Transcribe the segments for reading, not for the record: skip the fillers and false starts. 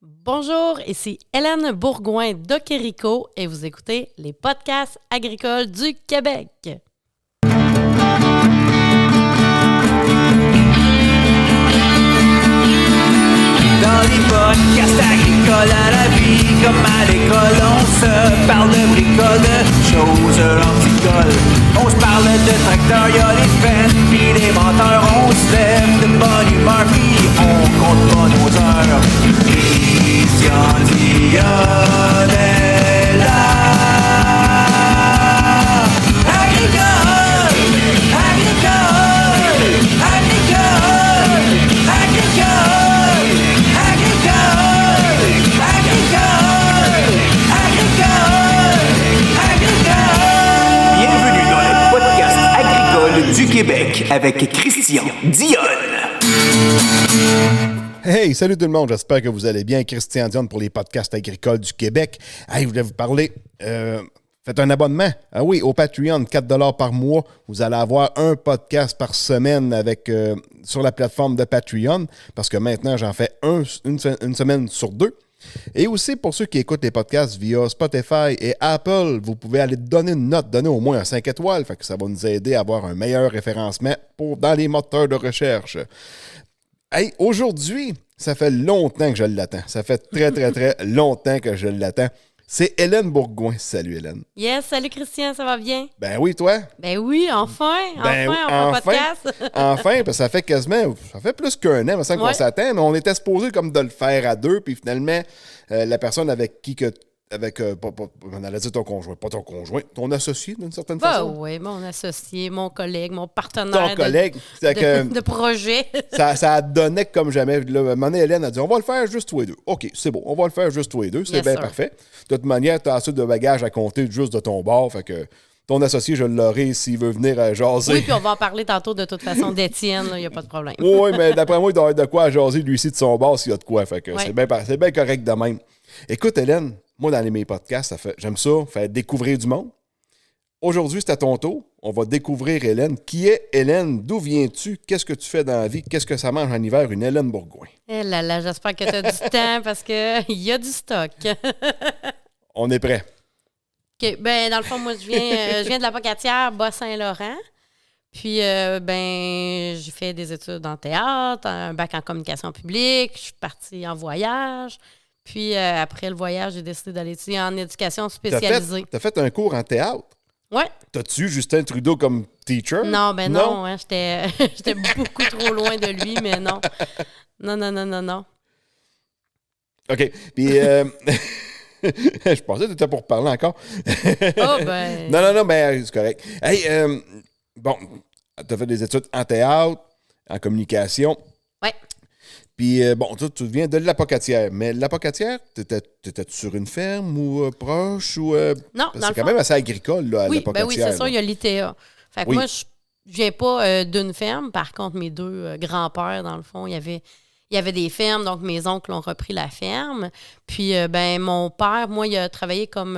Bonjour, ici Hélène Bourgouin d'Okerico et vous écoutez les podcasts agricoles du Québec. Dans les podcasts agricoles à la vie, comme à l'école, on se parle de bricoles, de choses horticoles. On se parle de tracteurs, y'a les fans, pis les menteurs. On se lève de bonne humeur, pis on compte pas nos heures. Christian Dionne est là. Agricole, agricole, agricole, agricole, agricole, agricole, agricole. Bienvenue dans le podcast agricole du Québec avec Christian Dionne. Hey, salut tout le monde, j'espère que vous allez bien. Christian Dionne pour les podcasts agricoles du Québec. Hey, je voulais vous parler, faites un abonnement. Ah oui, au Patreon, 4$ par mois. Vous allez avoir un podcast par semaine avec sur la plateforme de Patreon, parce que maintenant, j'en fais une semaine sur 2. Et aussi, pour ceux qui écoutent les podcasts via Spotify et Apple, vous pouvez aller donner une note, donner au moins un 5 étoiles, fait que ça va nous aider à avoir un meilleur référencement dans les moteurs de recherche. Hey, aujourd'hui, ça fait longtemps que je l'attends. Ça fait très, très, très longtemps que je l'attends. C'est Hélène Bourgouin. Salut, Hélène. Yes, salut Christian, ça va bien? Ben oui, toi? Ben oui, enfin, on fait un podcast. Enfin, parce que ça fait plus qu'un an, il me semble qu'on s'attend, mais on était supposé comme de le faire à deux, puis finalement, la personne avec qui on allait dire ton conjoint, pas ton conjoint, ton associé d'une certaine façon. Oui, mon associé, mon collègue, mon partenaire de projet. ça donnait comme jamais. Là, à un moment donné, Hélène a dit, on va le faire juste tous les deux. OK, c'est bon, on va le faire juste tous les deux, c'est bien parfait. De toute manière, tu as assez de bagages à compter juste de ton bord, fait que ton associé, je l'aurai s'il veut venir jaser. Oui, puis on va en parler tantôt de toute façon d'Étienne, il n'y a pas de problème. Oui, mais d'après moi, il doit avoir de quoi à jaser lui ici de son bord s'il y a de quoi, fait que c'est bien correct de même. Écoute, Hélène, moi, dans mes podcasts, j'aime ça, faire découvrir du monde. Aujourd'hui, c'est à ton tour. On va découvrir Hélène. Qui est Hélène? D'où viens-tu? Qu'est-ce que tu fais dans la vie? Qu'est-ce que ça mange en hiver? Une Hélène Bourgouin. Eh là là, j'espère que tu as du temps parce qu'il y a du stock. On est prêt. OK. Ben, dans le fond, moi, je viens de la Pocatière, Bas-Saint-Laurent. Puis, j'ai fait des études en théâtre, un bac en communication publique. Je suis partie en voyage. Puis, après le voyage, j'ai décidé d'aller étudier en éducation spécialisée. T'as fait un cours en théâtre? Oui. T'as-tu Justin Trudeau comme teacher? Non, ben non. Hein, j'étais beaucoup trop loin de lui, mais non. Non. OK. Puis, je pensais que tu étais pour parler encore. Oh, ben... Non, mais c'est correct. Hey, bon, t'as fait des études en théâtre, en communication. Oui. Puis, bon, toi, tu viens de la Pocatière. Mais la Pocatière, t'étais-tu sur une ferme ou proche? Ou, non, dans c'est quand même assez agricole, là, à la Pocatière. Oui, c'est ça, il y a l'ITA. Fait que moi, je viens pas d'une ferme. Par contre, mes deux grands-pères, dans le fond, il y avait des fermes, donc mes oncles ont repris la ferme. Puis, mon père, moi, il a travaillé comme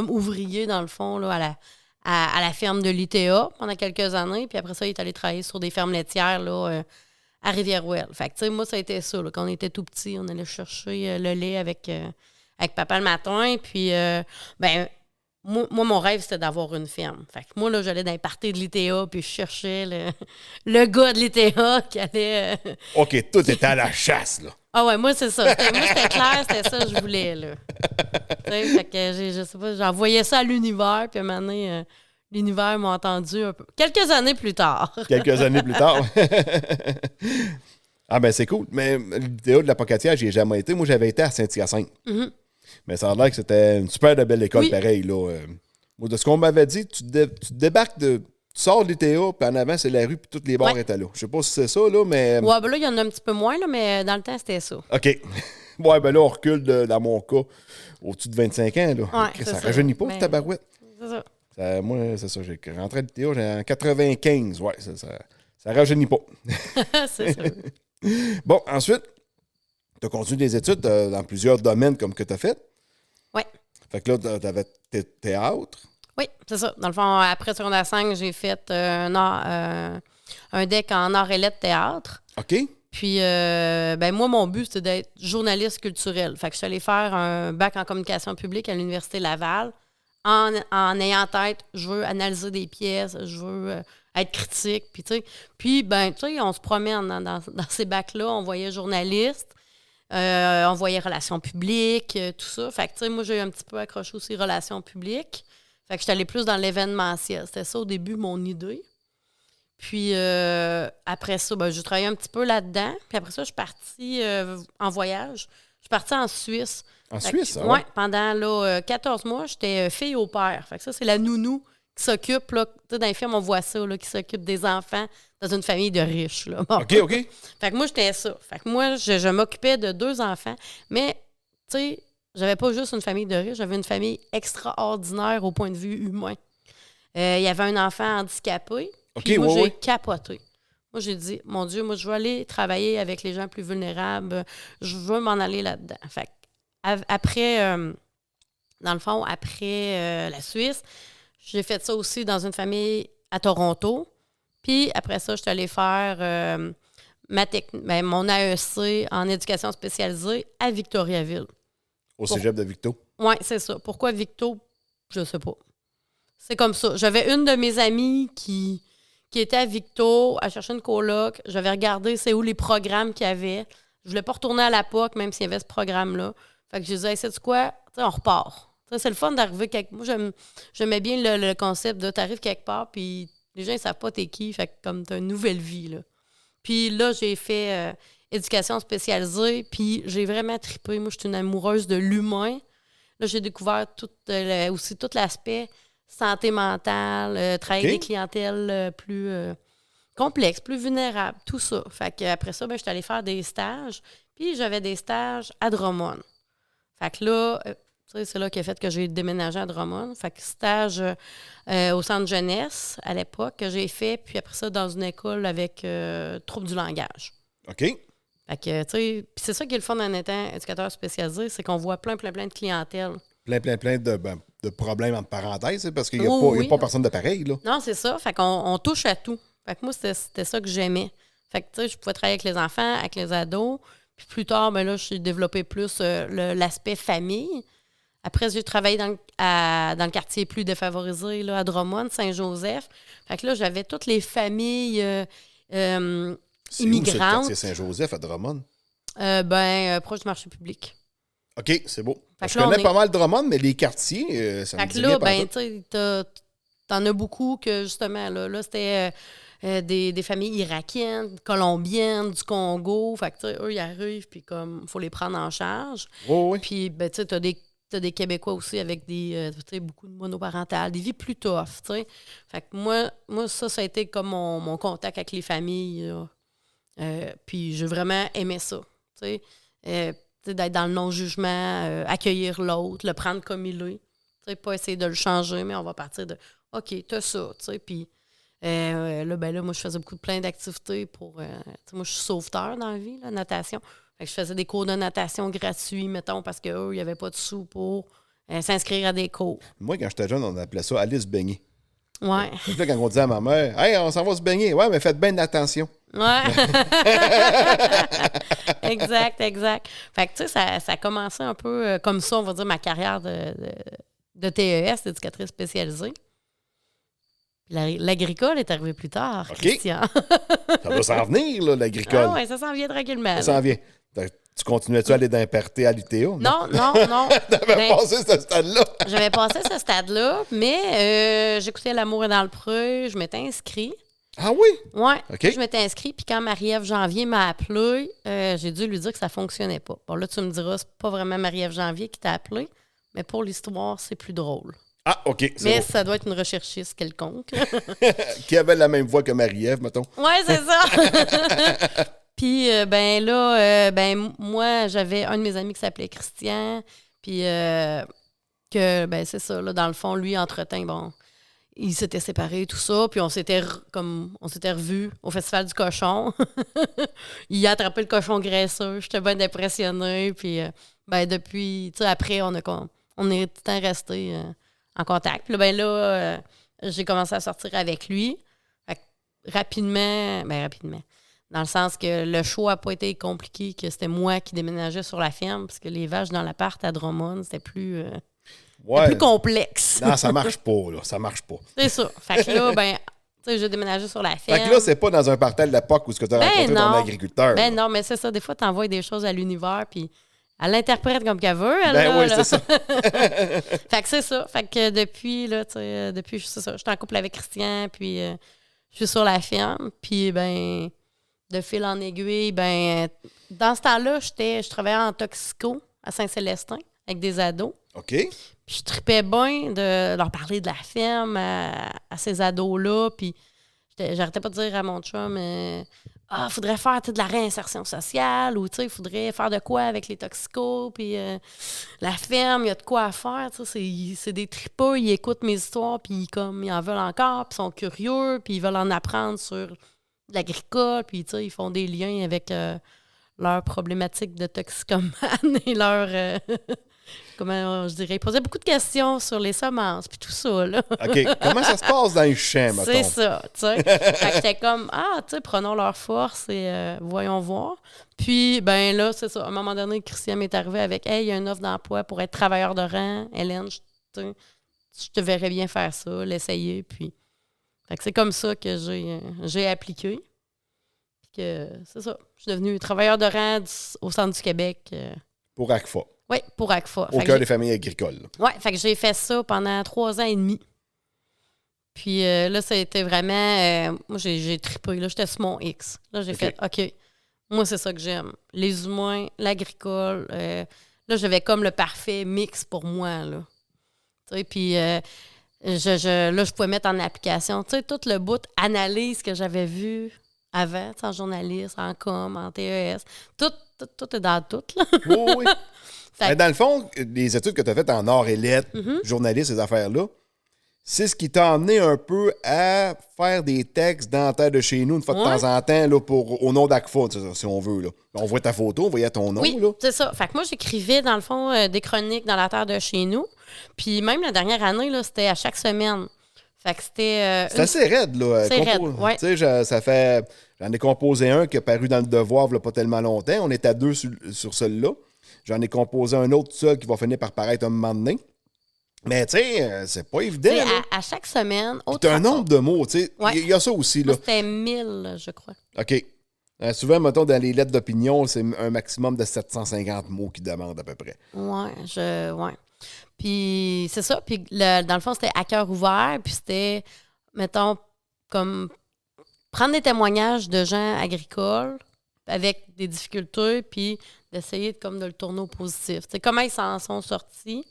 ouvrier, dans le fond, là, à la ferme de l'ITA pendant quelques années. Puis après ça, il est allé travailler sur des fermes laitières, là, à Rivière-Ouelle. Fait que, tu sais, moi, ça a été ça. Là, quand on était tout petits, on allait chercher le lait avec papa le matin. Puis, moi, mon rêve, c'était d'avoir une ferme. Fait que moi, là, j'allais dans les parties de l'ITA, puis je cherchais le gars de l'ITA qui allait... OK, tout était à la chasse, là. Ah ouais, moi, c'est ça. Moi, c'était clair, c'était ça que je voulais, là. Tu sais, fait que, je sais pas, j'envoyais ça à l'univers, puis à un moment donné... l'univers m'a entendu un peu. Quelques années plus tard. Ah ben c'est cool. Mais l'idéal de la Pocatière, j'y ai jamais été. Moi, j'avais été à Saint-Hyacinthe. Mm-hmm. Mais ça a l'air que c'était une super belle école, pareil. Là. Moi, de ce qu'on m'avait dit, tu débarques tu sors de l'ITA, puis en avant, c'est la rue, puis tous les bars étaient là. Je sais pas si c'est ça, là, mais... Ouais, ben là, il y en a un petit peu moins, là, mais dans le temps, c'était ça. OK. Ouais, ben là, on recule, dans mon cas, au-dessus de 25 ans, là. Ouais, ça rajeunit pas, ta barouette. C'est ça. Moi, c'est ça. J'ai rentré à l'ITA, j'ai en 95. Ouais, ça rajeunit pas. C'est ça. Bon, ensuite, tu as continué des études dans plusieurs domaines comme que tu as fait. Oui. Fait que là, tu avais théâtre. Oui, c'est ça. Dans le fond, après secondaire 5, j'ai fait un deck en art et lettres théâtre. OK. Puis, ben moi, mon but, c'était d'être journaliste culturel. Fait que je suis allée faire un bac en communication publique à l'Université Laval en ayant en tête, je veux analyser des pièces, je veux être critique. Puis, tu sais, on se promène dans ces bacs-là. On voyait journaliste, on voyait relations publiques, tout ça. Fait que, tu sais, moi, j'ai un petit peu accroché aussi relations publiques. Fait que j'étais allée plus dans l'événementiel. C'était ça, au début, mon idée. Puis après ça, ben, j'ai travaillé un petit peu là-dedans. Puis après ça, je suis partie en voyage. Je suis partie en Suisse. En Suisse, ça? Oui, pendant là, 14 mois, j'étais fille au père. Fait que ça, c'est la nounou qui s'occupe, là. Tu sais, dans les films, on voit ça, là, qui s'occupe des enfants dans une famille de riches, là. Bon. OK. Fait que moi, j'étais ça. Fait que moi, je m'occupais de 2 enfants. Mais, tu sais, j'avais pas juste une famille de riches, j'avais une famille extraordinaire au point de vue humain. Il y avait un enfant handicapé. Puis moi, j'ai capoté. Moi, j'ai dit, mon Dieu, moi, je veux aller travailler avec les gens plus vulnérables. Je veux m'en aller là-dedans. Fait que après, dans le fond, après la Suisse, j'ai fait ça aussi dans une famille à Toronto. Puis après ça, je suis allée faire mon AEC en éducation spécialisée à Victoriaville. Au cégep de Victo? Oui, c'est ça. Pourquoi Victo? Je sais pas. C'est comme ça. J'avais une de mes amies qui était à Victo, à chercher une coloc. J'avais regardé c'est où les programmes qu'il y avait. Je voulais pas retourner à la POC, même s'il y avait ce programme-là. Fait que je disais, hey, sais-tu quoi? T'sais, on repart. T'sais, c'est le fun d'arriver quelque part. Moi, j'aimais bien le concept de t'arrives quelque part, puis les gens, ils savent pas t'es qui. Fait que comme t'as une nouvelle vie, là. Puis là, j'ai fait éducation spécialisée, puis j'ai vraiment trippé. Moi, je suis une amoureuse de l'humain. Là, j'ai découvert aussi tout l'aspect santé mentale, travailler des clientèles plus complexes, plus vulnérables, tout ça. Fait qu'après ça, ben, je suis allée faire des stages, puis j'avais des stages à Drummond. Fait que là, c'est là qui a fait que j'ai déménagé à Drummond. Fait que stage au centre jeunesse à l'époque que j'ai fait, puis après ça, dans une école avec troubles du langage. OK. Fait que, tu sais, puis c'est ça qui est le fun en étant éducateur spécialisé, c'est qu'on voit plein de clientèle. Plein de problèmes entre parenthèses, parce qu'il n'y a, pas personne de pareil, là. Non, c'est ça. Fait qu'on touche à tout. Fait que moi, c'était ça que j'aimais. Fait que, tu sais, je pouvais travailler avec les enfants, avec les ados. Puis plus tard, ben là, j'ai développé plus l'aspect famille. Après, j'ai travaillé dans le quartier plus défavorisé, là, à Drummond, Saint-Joseph. Fait que là, j'avais toutes les familles immigrantes. C'est où, ce quartier Saint-Joseph, à Drummond? Proche du marché public. OK, c'est beau. Je connais pas mal Drummond, mais les quartiers, ça me dit rien. Fait que là, tu sais, t'en as beaucoup que, justement, là c'était des familles irakiennes, colombiennes, du Congo. Fait que, tu sais, eux, ils arrivent, puis comme, il faut les prendre en charge. Oui. Puis, ben, tu sais, t'as des Québécois aussi avec des, tu sais, beaucoup de monoparentales, des vies plus tough, tu sais. Fait que moi, ça a été comme mon contact avec les familles, là. Puis j'ai vraiment aimé ça, tu sais. D'être dans le non-jugement, accueillir l'autre, le prendre comme il est. Tu sais, pas essayer de le changer, mais on va partir de « OK, t'as ça », tu sais. Puis là, moi, je faisais plein d'activités pour... moi, je suis sauveteur dans la vie, la natation. Fait que je faisais des cours de natation gratuits, mettons, parce qu'eux, il n'y avait pas de sous pour s'inscrire à des cours. Moi, quand j'étais jeune, on appelait ça « aller se baigner ». Ouais. Fait que là, quand on disait à ma mère « Hey, on s'en va se baigner », « Ouais, mais faites bien attention ». Ouais. Exact. Fait que, tu sais, ça a commencé un peu comme ça, on va dire, ma carrière de TES, d'éducatrice spécialisée. L'agricole est arrivé plus tard, OK. Christian. Ça va s'en venir, là, l'agricole. Ah oui, ça s'en vient tranquillement. Ça s'en vient. Tu continuais-tu à aller d'un party à l'UTO? Non. T'avais passé ce stade-là? J'avais passé ce stade-là, mais j'écoutais L'amour est dans le pré, je m'étais inscrite. Ah oui? Oui, OK. je m'étais inscrite, puis quand Marie-Ève Janvier m'a appelé, j'ai dû lui dire que ça ne fonctionnait pas. Bon, là, tu me diras, c'est pas vraiment Marie-Ève Janvier qui t'a appelé, mais pour l'histoire, c'est plus drôle. Ah, OK. Mais ça doit être une recherchiste quelconque. Qui avait la même voix que Marie-Ève, mettons. Oui, c'est ça. Puis, moi, j'avais un de mes amis qui s'appelait Christian, puis c'est ça, là, dans le fond, lui, entre-temps, bon... Il s'était séparé, tout ça, puis on s'était revus au Festival du Cochon. Il a attrapé le cochon graisseux, j'étais bien impressionnée, puis depuis, tu sais, après, on est tout le temps restés en contact. Puis là, j'ai commencé à sortir avec lui. Fait que rapidement, Dans le sens que le choix n'a pas été compliqué, que c'était moi qui déménageais sur la ferme, parce que les vaches dans l'appart à Drummond, c'était plus complexe. Non, ça marche pas, là. Ça marche pas. C'est ça. Fait que là, ben, tu sais, j'ai déménagé sur la ferme. Fait que là, c'est pas dans un partage de l'époque où tu as rencontré ton agriculteur. Ben non, mais c'est ça. Des fois, tu envoies des choses à l'univers, puis elle l'interprète comme qu'elle veut. Elle, ben là, oui, là. c'est ça. Fait que c'est ça. Fait que depuis, là, tu sais, c'est ça. J'étais en couple avec Christian, puis je suis sur la ferme, puis ben, de fil en aiguille, ben, dans ce temps-là, je travaillais en toxico à Saint-Célestin avec des ados. OK. Puis je tripais bien de leur parler de la ferme à ces ados-là. Puis j'arrêtais pas de dire à mon chum, faudrait faire de la réinsertion sociale ou il faudrait faire de quoi avec les toxicos. Puis la ferme, il y a de quoi à faire. C'est des tripeux, ils écoutent mes histoires, puis ils en veulent encore, puis ils sont curieux, puis ils veulent en apprendre sur l'agricole. Puis ils font des liens avec leurs problématiques de toxicomane et leur... comment je dirais, il posait beaucoup de questions sur les semences puis tout ça, là. OK. Comment ça se passe dans les champs, mettons? C'est ça, tu sais. Fait que j'étais comme, prenons leur force et voyons voir. Puis, ben là, c'est ça. À un moment donné, Christian m'est arrivé avec, hey, il y a une offre d'emploi pour être travailleur de rang. Hélène, je te verrais bien faire ça, l'essayer. Puis, fait que c'est comme ça que j'ai appliqué. Puis que, c'est ça. Je suis devenue travailleur de rang au centre du Québec. Pour ACFA. Oui, pour ACFA. Au cœur des familles agricoles. Oui, fait que j'ai fait ça pendant 3 ans et demi. Puis là, ça a été vraiment... moi, j'ai trippé. Là, j'étais sur mon X. Là, j'ai fait, OK, moi, c'est ça que j'aime. Les humains, l'agricole. Là, j'avais comme le parfait mix pour moi, là. Tu sais, puis là, je pouvais mettre en application, tu sais, tout le bout analyse que j'avais vu avant, en journaliste, en com, en TES. Tout est dans tout, là. Oui. Mais dans le fond, les études que tu as faites en arts et lettres, journaliste, ces affaires-là, c'est ce qui t'a amené un peu à faire des textes dans la terre de chez nous, une fois de temps en temps, là, au nom d'ACFA, si on veut. Là. On voit ta photo, on voyait ton nom. Oui, là. C'est ça. Fait que moi, j'écrivais, dans le fond, des chroniques dans la terre de chez nous. Puis même la dernière année, là, c'était à chaque semaine. Fait que c'était... c'est assez raide, là. C'est raide, oui. Tu sais, ça fait... J'en ai composé un qui a paru dans Le Devoir il n'y a pas tellement longtemps. On est à 2 sur celui-là. J'en ai composé un autre seul qui va finir par paraître un moment donné. Mais tu sais, c'est pas évident. À chaque semaine, autre t'as un nombre de mots, tu sais. Il y a ça aussi, là. Moi, c'était 1000, je crois. OK. Souvent, mettons, dans les lettres d'opinion, c'est un maximum de 750 mots qu'ils demandent à peu près. Ouais. Puis c'est ça. Puis dans le fond, c'était à cœur ouvert. Puis c'était, mettons, comme prendre des témoignages de gens agricoles avec des difficultés, puis d'essayer de le tourner au positif. T'sais, comment ils s'en sont sortis.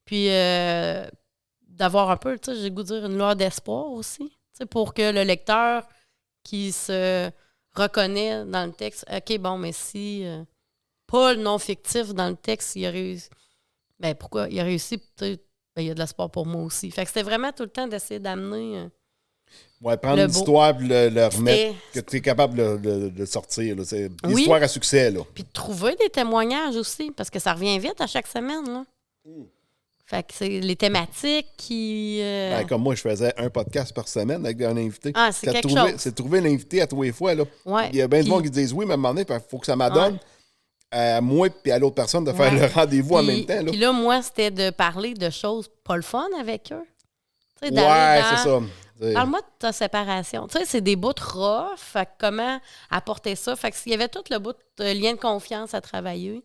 Puis d'avoir un peu, j'ai le goût de dire, une lueur d'espoir aussi. Pour que le lecteur qui se reconnaît dans le texte, OK, bon, mais si pas le non fictif dans le texte, il a réussi. Ben pourquoi? Il a réussi, peut-être, il y a de l'espoir pour moi aussi. Fait que c'était vraiment tout le temps d'essayer d'amener... prendre l'histoire et le remettre, que tu es capable de sortir. Là. C'est l'histoire à succès. Là. Puis de trouver des témoignages aussi, parce que ça revient vite à chaque semaine. Là. Fait que c'est les thématiques qui... comme moi, je faisais un podcast par semaine avec un invité. Ah, c'est quelque chose. C'est trouver l'invité à tous les fois. Là. Ouais, il y a bien de gens qui disent oui, mais à un moment donné, il faut que ça m'adonne à moi et à l'autre personne de faire le rendez-vous en même temps. Puis là, moi, c'était de parler de choses pas le fun avec eux. C'est ça. Parle-moi de ta séparation. Tu sais, c'est des bouts rough. Fait que comment apporter ça? Fait qu'il y avait tout le bout de lien de confiance à travailler.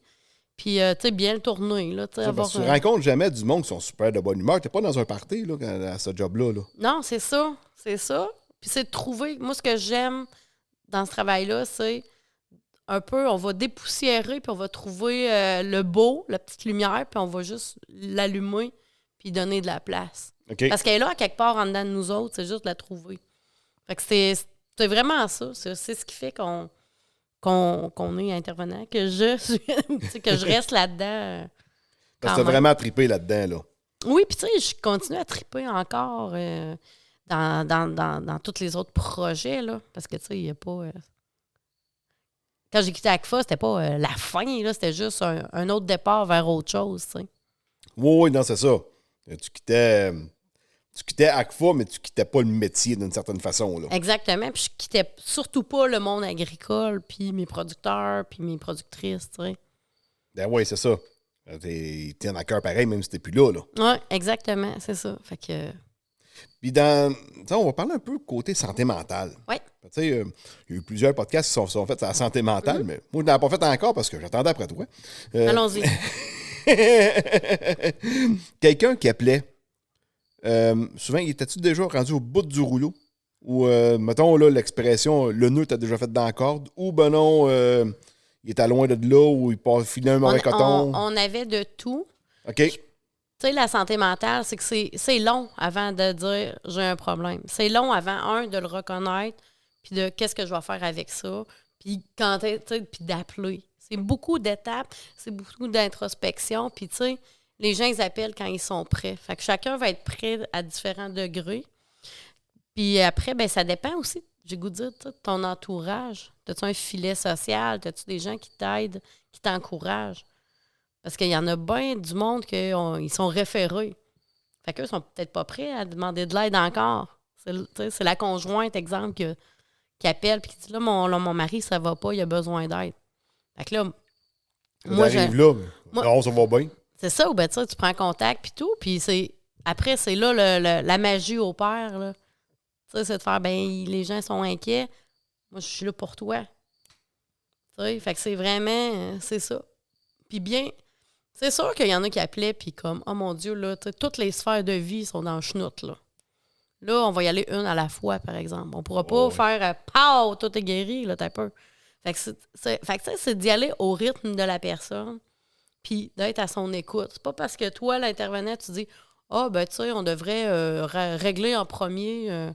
Puis, tu sais, bien le tourner. Là, tu rencontres jamais du monde qui sont super de bonne humeur. T'es pas dans un party là, à ce job-là. Là. Non, c'est ça. C'est ça. Puis c'est de trouver... Moi, ce que j'aime dans ce travail-là, c'est un peu, on va dépoussiérer, puis on va trouver le beau, la petite lumière, puis on va juste l'allumer, puis donner de la place. Okay. Parce qu'elle est là, quelque part, en dedans de nous autres, c'est juste de la trouver. Fait que c'est vraiment ça. C'est ce qui fait qu'on est intervenant, que je reste là-dedans. Parce que t'as vraiment trippé là-dedans, là. Oui, puis tu sais, je continue à tripper encore dans tous les autres projets, là. Parce que, tu sais, il n'y a pas... Quand j'ai quitté ACFA, c'était pas la fin, là. C'était juste un autre départ vers autre chose, tu sais. Oui, non, c'est ça. Tu tu quittais ACFA, mais tu quittais pas le métier d'une certaine façon. Là. Exactement. Puis je quittais surtout pas le monde agricole, puis mes producteurs, puis mes productrices, tu sais. Ben oui, c'est ça. T'es en cœur pareil, même si t'es plus là. Oui, exactement, c'est ça. Fait que... Puis on va parler un peu côté santé mentale. Oui. Tu sais, il y a eu plusieurs podcasts qui sont faits sur la santé mentale, mais moi, je n'en ai pas fait encore parce que j'attendais après toi. Allons-y. Quelqu'un qui appelait, souvent, était-tu déjà rendu au bout du rouleau? Ou, mettons, là, l'expression, le nœud t'as déjà fait dans la corde, ou ben non, il était loin de là, ou il part filer un mauvais coton. On avait de tout. OK. Tu sais, la santé mentale, c'est que c'est long avant de dire j'ai un problème. C'est long avant, de le reconnaître, puis de qu'est-ce que je vais faire avec ça, puis puis d'appeler. C'est beaucoup d'étapes, c'est beaucoup d'introspection, puis tu sais, les gens, ils appellent quand ils sont prêts. Fait que chacun va être prêt à différents degrés. Puis après, ben ça dépend aussi, j'ai goût de dire, de ton entourage. As-tu un filet social? As-tu des gens qui t'aident, qui t'encouragent? Parce qu'il y en a bien du monde qui sont référés. Fait qu'eux sont peut-être pas prêts à demander de l'aide encore. C'est la conjointe, exemple, qui appelle et qui dit là, mon mari, ça va pas, il a besoin d'aide. Fait que là, Moi, là, non, ça va bien. C'est ça, ou ben tu prends contact puis tout, puis après, c'est là la magie opère, là. Tu sais, c'est de faire, ben les gens sont inquiets, moi, je suis là pour toi. Tu sais, fait que c'est vraiment, c'est ça. Puis bien, c'est sûr qu'il y en a qui appelaient, puis comme, oh mon Dieu, là, toutes les sphères de vie sont dans le chenoute, là. Là, on va y aller une à la fois, par exemple. On pourra pas faire pow, tout est guéri, là, t'as peur. Fait que c'est d'y aller au rythme de la personne, puis d'être à son écoute. C'est pas parce que toi, l'intervenant, tu dis, ben, tu sais, on devrait régler en premier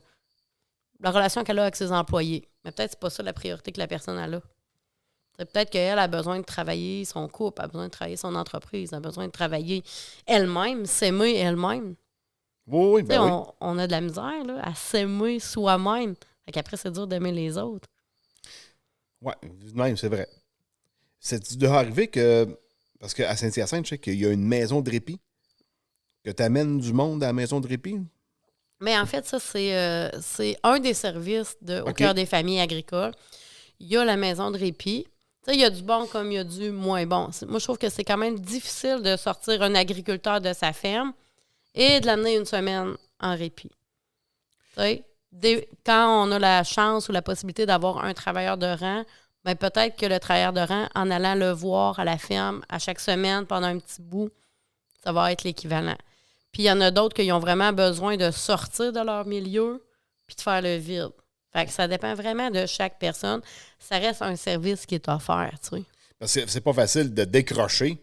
la relation qu'elle a avec ses employés. Mais peut-être que c'est pas ça la priorité que la personne a là. C'est peut-être qu'elle a besoin de travailler son couple, a besoin de travailler son entreprise, a besoin de travailler elle-même, s'aimer elle-même. Oui, ben oui. On a de la misère là, à s'aimer soi-même. Fait qu'après, c'est dur d'aimer les autres. Oui, même, c'est vrai. C'est déjà arrivé que, parce qu'à Saint-Hyacinthe, je sais qu'il y a une maison de répit, que tu amènes du monde à la maison de répit. Mais en fait, ça, c'est un des services au cœur des familles agricoles. Il y a la maison de répit. Tu sais, il y a du bon comme il y a du moins bon. Moi, je trouve que c'est quand même difficile de sortir un agriculteur de sa ferme et de l'amener une semaine en répit. Tu sais, quand on a la chance ou la possibilité d'avoir un travailleur de rang, bien, peut-être que le travailleur de rang, en allant le voir à la ferme à chaque semaine pendant un petit bout, ça va être l'équivalent. Puis il y en a d'autres qui ont vraiment besoin de sortir de leur milieu puis de faire le vide. Fait que ça dépend vraiment de chaque personne. Ça reste un service qui est offert, tu sais. Parce que c'est pas facile de décrocher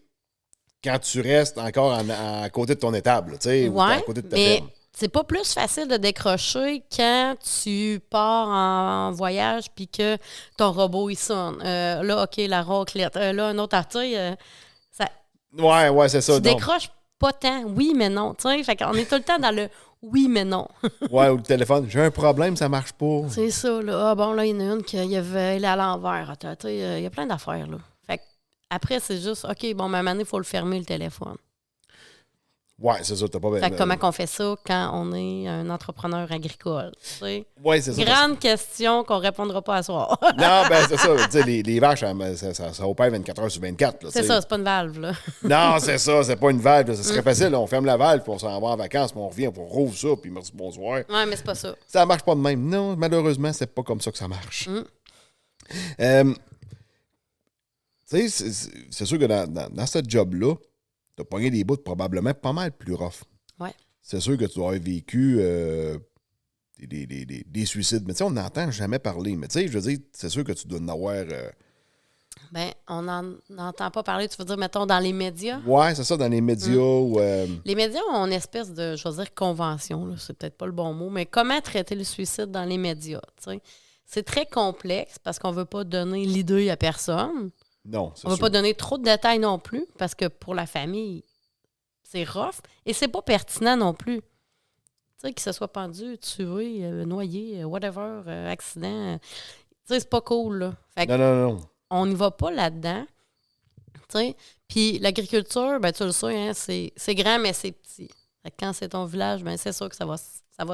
quand tu restes encore à côté de ton étable, tu sais, ou à côté de ta ferme. C'est pas plus facile de décrocher quand tu pars en voyage puis que ton robot, il sonne. Là, OK, la raclette. Là, un autre article, ça... Ouais, c'est ça. Tu décroches pas tant. Oui, mais non. Tu sais, fait qu'on est tout le temps dans le oui, mais non. Ouais, ou le téléphone. J'ai un problème, ça marche pas. C'est ça, là. Ah bon, là, il y en a une qui est à l'envers. Il y a plein d'affaires, là. Fait que après, c'est juste, OK, bon, mais à un moment donné, il faut le fermer, le téléphone. Ouais, c'est ça, t'as pas bien. Fait que comment qu'on fait ça quand on est un entrepreneur agricole? Tu sais? Ouais, c'est ça. Grande question qu'on répondra pas à soir. Non, ben c'est ça. Tu sais, les vaches, ça opère 24 heures sur 24. Là, c'est ça, c'est pas une valve, là. Non, c'est ça, c'est pas une valve. Là. Ça serait facile. Là, on ferme la valve, puis on s'en va en vacances, puis on revient, puis on rouvre ça, puis merci, bonsoir. Ouais, mais c'est pas ça. Ça marche pas de même. Non, malheureusement, c'est pas comme ça que ça marche. Tu sais, c'est sûr que dans ce job-là, t'as pogné des bouts probablement pas mal plus rough. Ouais. C'est sûr que tu dois avoir vécu des suicides. Mais tu sais, on n'entend jamais parler. Mais tu sais, je veux dire, c'est sûr que tu dois en avoir... Ben, on n'en entend pas parler, tu veux dire, mettons, dans les médias? Ouais, c'est ça, dans les médias. Ou, Les médias ont une espèce de, je veux dire, convention, là, c'est peut-être pas le bon mot, mais comment traiter le suicide dans les médias, tu sais? C'est très complexe parce qu'on veut pas donner l'idée à personne. Non, c'est On veut pas donner trop de détails non plus parce que pour la famille, c'est rough et c'est pas pertinent non plus. Tu sais, qu'il se soit pendu, tué, noyé, whatever, accident, tu sais, c'est pas cool, là. Fait que non. on n'y va pas là-dedans, tu sais. Puis l'agriculture, ben tu le sais, hein, c'est grand, mais c'est petit. Fait que quand c'est ton village, ben c'est sûr que ça va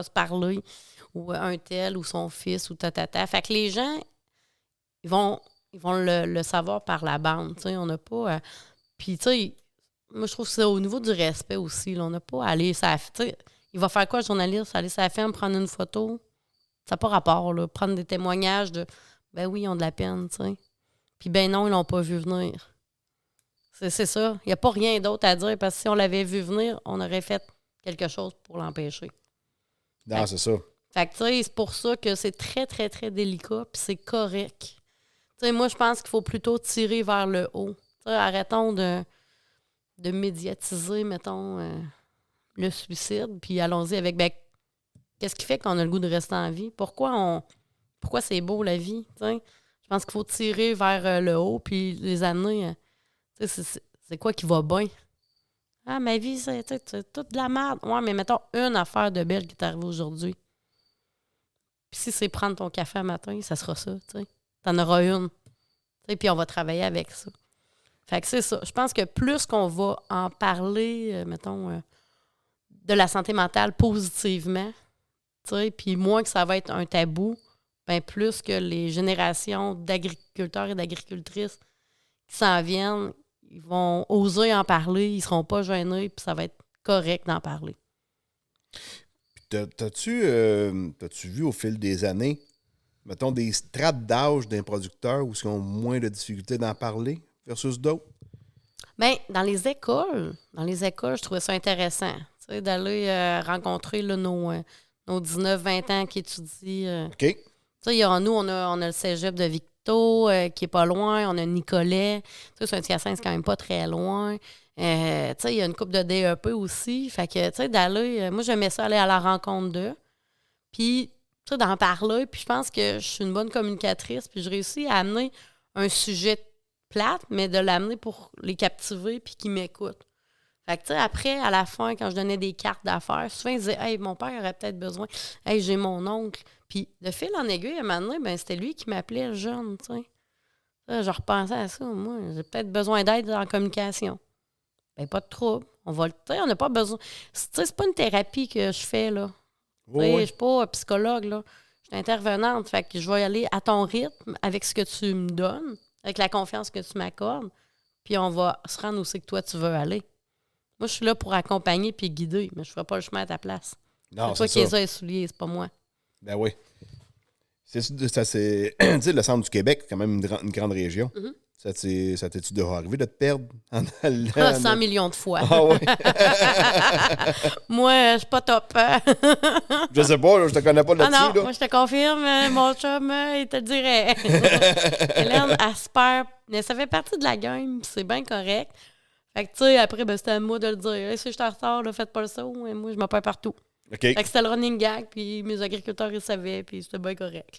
se parler. Ou un tel, ou son fils, ou tatata. Fait que les gens, ils vont le savoir par la bande. Tu sais, on n'a pas... Puis, tu sais, moi, je trouve que c'est au niveau du respect aussi. Là, on n'a pas à aller... Il va faire quoi, le journaliste? Aller sur la ferme, prendre une photo? Ça n'a pas rapport, là. Prendre des témoignages de... Ben oui, ils ont de la peine, tu sais. Puis ben non, ils l'ont pas vu venir. C'est ça. Il n'y a pas rien d'autre à dire, parce que si on l'avait vu venir, on aurait fait quelque chose pour l'empêcher. Non, c'est ça. Fait que, tu sais, c'est pour ça que c'est très, très, très délicat, puis c'est correct. Tu sais, moi, je pense qu'il faut plutôt tirer vers le haut. Tu sais, arrêtons de médiatiser, mettons, le suicide, puis allons-y avec, ben, qu'est-ce qui fait qu'on a le goût de rester en vie? Pourquoi c'est beau, la vie? Tu sais? Je pense qu'il faut tirer vers le haut, puis les amener, tu sais, c'est quoi qui va bien? Ah, ma vie, c'est toute de la merde. Ouais, mais mettons une affaire de belle qui est arrivée aujourd'hui. Puis si c'est prendre ton café un matin, ça sera ça, tu sais. T'en auras une. Puis on va travailler avec ça. Fait que c'est ça. Je pense que plus qu'on va en parler, mettons, de la santé mentale positivement, tu sais, puis moins que ça va être un tabou, ben plus que les générations d'agriculteurs et d'agricultrices qui s'en viennent, ils vont oser en parler, ils seront pas gênés, puis ça va être correct d'en parler. T'as-tu vu au fil des années, mettons, des strates d'âge d'un producteur où ils ont moins de difficultés d'en parler versus d'autres? Bien, dans les écoles, je trouvais ça intéressant, tu sais, d'aller rencontrer là, nos 19-20 ans qui étudient. OK. Tu sais, nous, on a le cégep de Victo qui est pas loin, on a Nicolet. Tu sais, Saint-Hyacinthe, c'est quand même pas très loin. Tu sais, il y a une couple de DEP aussi. Fait que, tu sais, d'aller... moi, j'aimais ça aller à la rencontre d'eux. Puis, tu sais, d'en parler. Puis, je pense que je suis une bonne communicatrice. Puis, je réussis à amener un sujet plate, mais de l'amener pour les captiver puis qu'ils m'écoutent. Fait que, tu sais, après, à la fin, quand je donnais des cartes d'affaires, souvent, ils disaient « Hey, mon père aurait peut-être besoin. Hey, j'ai mon oncle. » Puis, de fil en aiguille, à un moment donné, ben, c'était lui qui m'appelait le jeune, tu sais. Je repensais à ça. Moi, j'ai peut-être besoin d'aide en communication. Ben, pas de trouble. On n'a pas besoin. C'est pas une thérapie que je fais, là. Oui. Je suis pas psychologue, là. Je suis intervenante. Fait que je vais y aller à ton rythme, avec ce que tu me donnes, avec la confiance que tu m'accordes. Puis on va se rendre où c'est que toi, tu veux aller. Moi, je suis là pour accompagner puis guider, mais je ne ferai pas le chemin à ta place. Non, c'est toi qui ça. les as souliers, c'est pas moi. Ben oui. Tu sais, le centre du Québec, quand même une grande région. Mm-hmm. Ça t'es-tu déjà arrivé de te perdre? 100 millions de fois. Ah oui? Moi, je suis pas top. Je sais pas, je te connais pas là-dessus. Ah non, là. moi, je te confirme, mon chum, il te le dirait. Hélène, elle se perd. Mais ça fait partie de la game, c'est bien correct. Fait que, tu sais, après, ben, c'était à moi de le dire. Hey, si je suis en retard, là, faites pas le saut. Et moi, je me perds partout. OK. Fait que c'était le running gag, puis mes agriculteurs, ils savaient, puis c'était bien correct.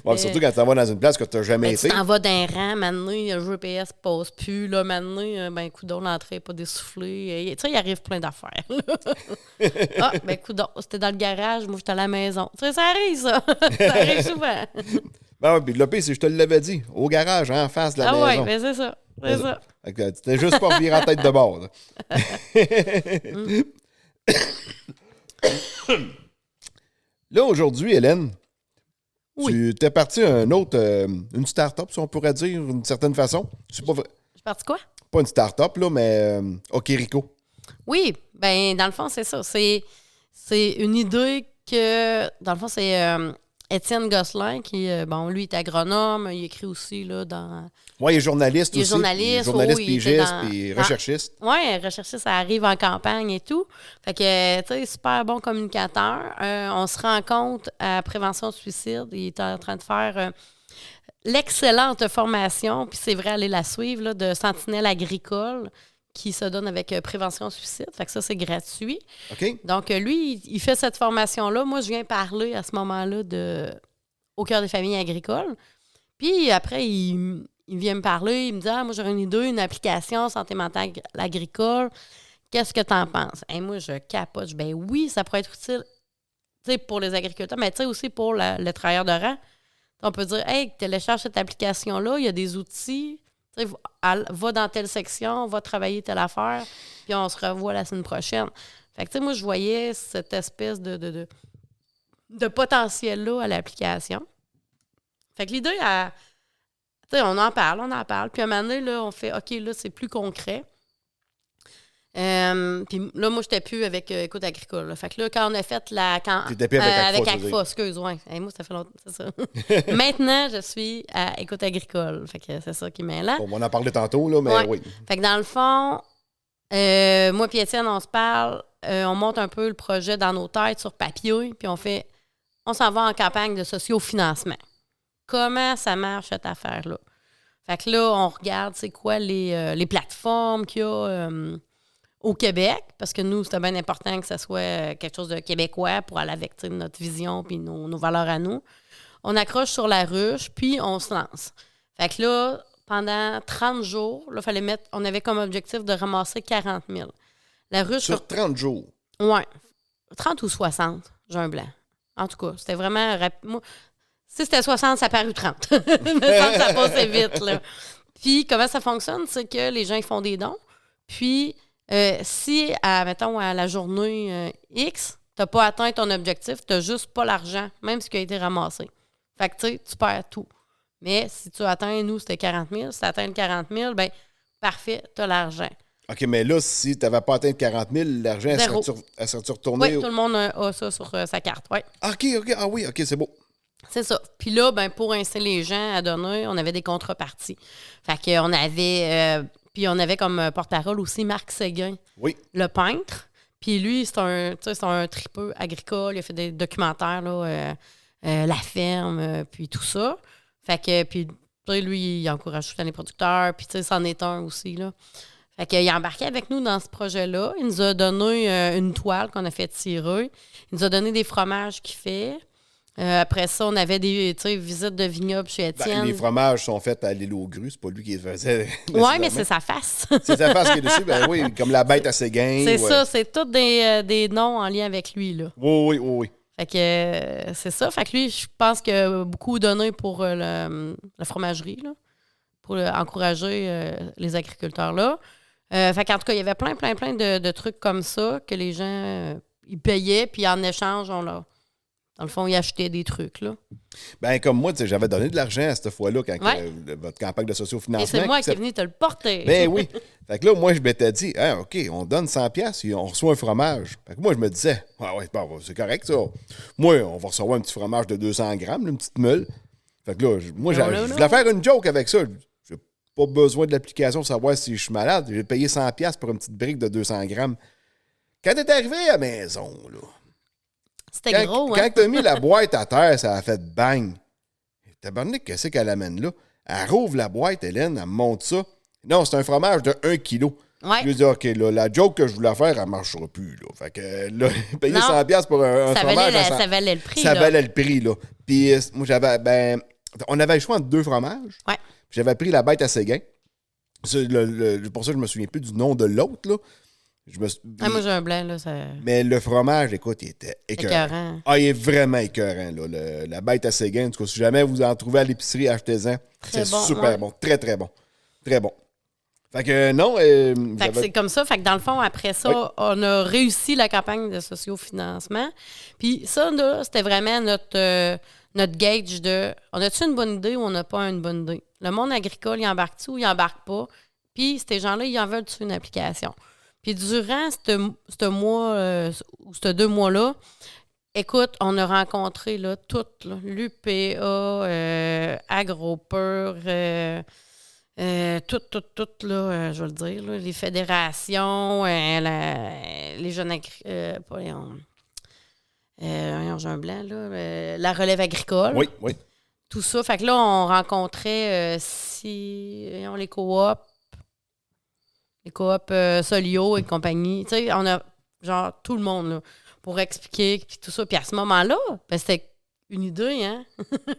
Bon, surtout quand tu t'en vas dans une place que tu n'as jamais Tu été. t'en vas d'un rang, maintenant, le GPS passe plus. Là, maintenant, ben, coudonc, l'entrée n'est pas dessoufflée. Tu sais, il arrive plein d'affaires. Ah, ben, coudonc, c'était dans le garage, moi, j'étais à la maison. Tu sais, ça arrive, ça. Ça arrive souvent. Ben oui, puis le pire, c'est que je te l'avais dit, au garage, en face de la maison. Ah oui, ben c'est ça. C'est ça. Fait que tu t'es juste pas reviré en tête de bord. Là. Là, aujourd'hui, Hélène, tu t'es parti à une start-up, si on pourrait dire, d'une certaine façon. C'est pas vrai. Je suis partie quoi? Pas une start-up, là, mais Okiriko. Oui, ben dans le fond, c'est ça. C'est une idée que, dans le fond, c'est Étienne Gosselin qui, bon, lui, est agronome. Il écrit aussi, là, dans... Oui, il est journaliste il est aussi. Journaliste, Journaliste, il pigiste, était puis recherchiste. Oui, recherchiste, ça arrive en campagne et tout. Fait que, tu sais, super bon communicateur. On se rend compte à Prévention Suicide. Il est en train de faire l'excellente formation, puis c'est vrai, aller la suivre, là, de Sentinelle agricole qui se donne avec Prévention Suicide. Fait que ça, c'est gratuit. OK. Donc, lui, il fait cette formation-là. Moi, je viens parler à ce moment-là au cœur des familles agricoles. Puis après, il vient me parler, il me dit « Ah, moi, j'aurais une idée, une application santé mentale agricole. Qu'est-ce que tu en penses? » Et moi, je capote. Je dis « Ben oui, ça pourrait être utile pour les agriculteurs, mais aussi pour le travailleur de rang. » On peut dire « Hey, télécharge cette application-là, il y a des outils. » Tu sais, va dans telle section, va travailler telle affaire, puis on se revoit la semaine prochaine. Fait que, tu sais, moi, je voyais cette espèce de potentiel-là à l'application. Fait que l'idée, tu sais, on en parle. Puis à un moment donné, là, on fait, OK, là, c'est plus concret. Puis là, moi, j'étais plus avec Écoute Agricole. Là. Fait que là, quand on a fait T'étais plus avec ACFA, excuse, ouais. Hey, moi, ça fait longtemps, c'est ça. Maintenant, je suis à Écoute Agricole. Fait que c'est ça qui m'est là. Bon, on en a parlé tantôt, là, mais oui. Fait que dans le fond, moi et Étienne, on se parle, on monte un peu le projet dans nos têtes sur papier, puis on s'en va en campagne de sociofinancement. Comment ça marche, cette affaire-là? Fait que là, on regarde, c'est quoi les plateformes qu'il y a au Québec, parce que nous, c'était bien important que ça soit quelque chose de québécois pour aller avec notre vision puis nos valeurs à nous. On accroche sur la ruche, puis on se lance. Fait que là, pendant 30 jours, là, on avait comme objectif de ramasser 40 000. La ruche... Sur 30 jours? Oui. 30 ou 60, j'ai un blanc. En tout cas, c'était vraiment rapide. Si c'était 60, ça a paru 30. Mais ça passait vite, là. Puis, comment ça fonctionne? C'est que les gens, ils font des dons. Puis, si, mettons, à la journée X, tu n'as pas atteint ton objectif, tu n'as juste pas l'argent, même ce qui a été ramassé. Fait que, tu sais, tu perds tout. Mais si tu atteins, nous, c'était 40 000. Si tu atteins le 40 000, bien, parfait, tu as l'argent. OK, mais là, si tu n'avais pas atteint le 40 000, l'argent, elle serait retournée? Oui, tout le monde a ça sur sa carte, oui. OK, ah oui, OK, c'est beau. C'est ça. Puis là, ben, pour inciter les gens à donner, on avait des contreparties. Fait qu'on avait... puis on avait comme porte-parole aussi Marc Séguin, le peintre. Puis lui, c'est un tripeux agricole. Il a fait des documentaires, là, La Ferme, puis tout ça. Fait que, puis lui, il encourage tout le temps les producteurs. Puis, tu sais, c'en est un aussi, là. Fait qu'il a embarqué avec nous dans ce projet-là. Il nous a donné une toile qu'on a fait tirer. Il nous a donné des fromages qu'il fait. Après ça, on avait des visites de vignobles chez Étienne. Les fromages sont faits à l'île aux grues, c'est pas lui qui les faisait. Oui, mais c'est sa face. C'est sa face qui est dessus, ben oui, comme la bête à Séguin. C'est ça, c'est tous des noms en lien avec lui, là. Oui. Fait que c'est ça. Fait que lui, je pense qu'il a beaucoup donné pour la fromagerie, là, pour encourager les agriculteurs là. Fait qu'en tout cas, il y avait plein de trucs comme ça que les gens ils payaient, puis en échange, dans le fond, ils achetaient des trucs, là. Ben comme moi, tu sais, j'avais donné de l'argent à cette fois-là quand votre campagne de sociofinancement. Et c'est moi qui est venu te le porter. Ben oui. Fait que là, moi, je m'étais dit, OK, on donne 100$ et on reçoit un fromage. Fait que moi, je me disais, c'est correct, ça. Moi, on va recevoir un petit fromage de 200 grammes, une petite meule. Fait que là, moi, je voulais faire une joke avec ça. J'ai pas besoin de l'application pour savoir si je suis malade. J'ai payé 100$ pour une petite brique de 200 grammes. Quand t'es arrivé à la maison, là, c'était gros, hein? Quand t'as mis la boîte à terre, ça a fait bang. Tabarnak, qu'est-ce qu'elle amène là? Elle rouvre la boîte, Hélène, elle me montre ça. Non, c'est un fromage de 1 kilo. Ouais. Je lui ai dit, OK, là, la joke que je voulais faire, elle ne marchera plus. Là. Fait que là, payer 100$ pour un fromage. Ça valait le prix. Ça valait le prix, là. Puis moi, on avait le choix entre 2 fromages. Ouais. J'avais pris la bête à Séguin. Pour ça, je me souviens plus du nom de l'autre, là. Moi, j'ai un blanc, là. Mais le fromage, écoute, il était écœurant. Il est vraiment écœurant, là. La bête à Séguin, en tout cas, si jamais vous en trouvez à l'épicerie, achetez-en. C'est super bon. Très, très bon. Très bon. Fait que non. Fait que c'est comme ça. Fait que dans le fond, après ça, on a réussi la campagne de sociofinancement. Puis ça, là, c'était vraiment notre gauge de on a-tu une bonne idée ou on n'a pas une bonne idée? Le monde agricole, il embarque-tu ou il embarque pas? Puis ces gens-là, ils en veulent-tu une application? Puis durant ce mois ou ces 2 mois-là, écoute, on a rencontré là, toutes, l'UPA, AgroPur, toutes, là, je vais le dire, là, les fédérations, les jeunes j'ai un blanc, là, la relève agricole. Oui. Tout ça. Fait que là, on rencontrait les coops. Les coops Solio et compagnie. Tu sais, on a genre tout le monde là, pour expliquer puis tout ça. Puis à ce moment-là, c'était une idée, hein?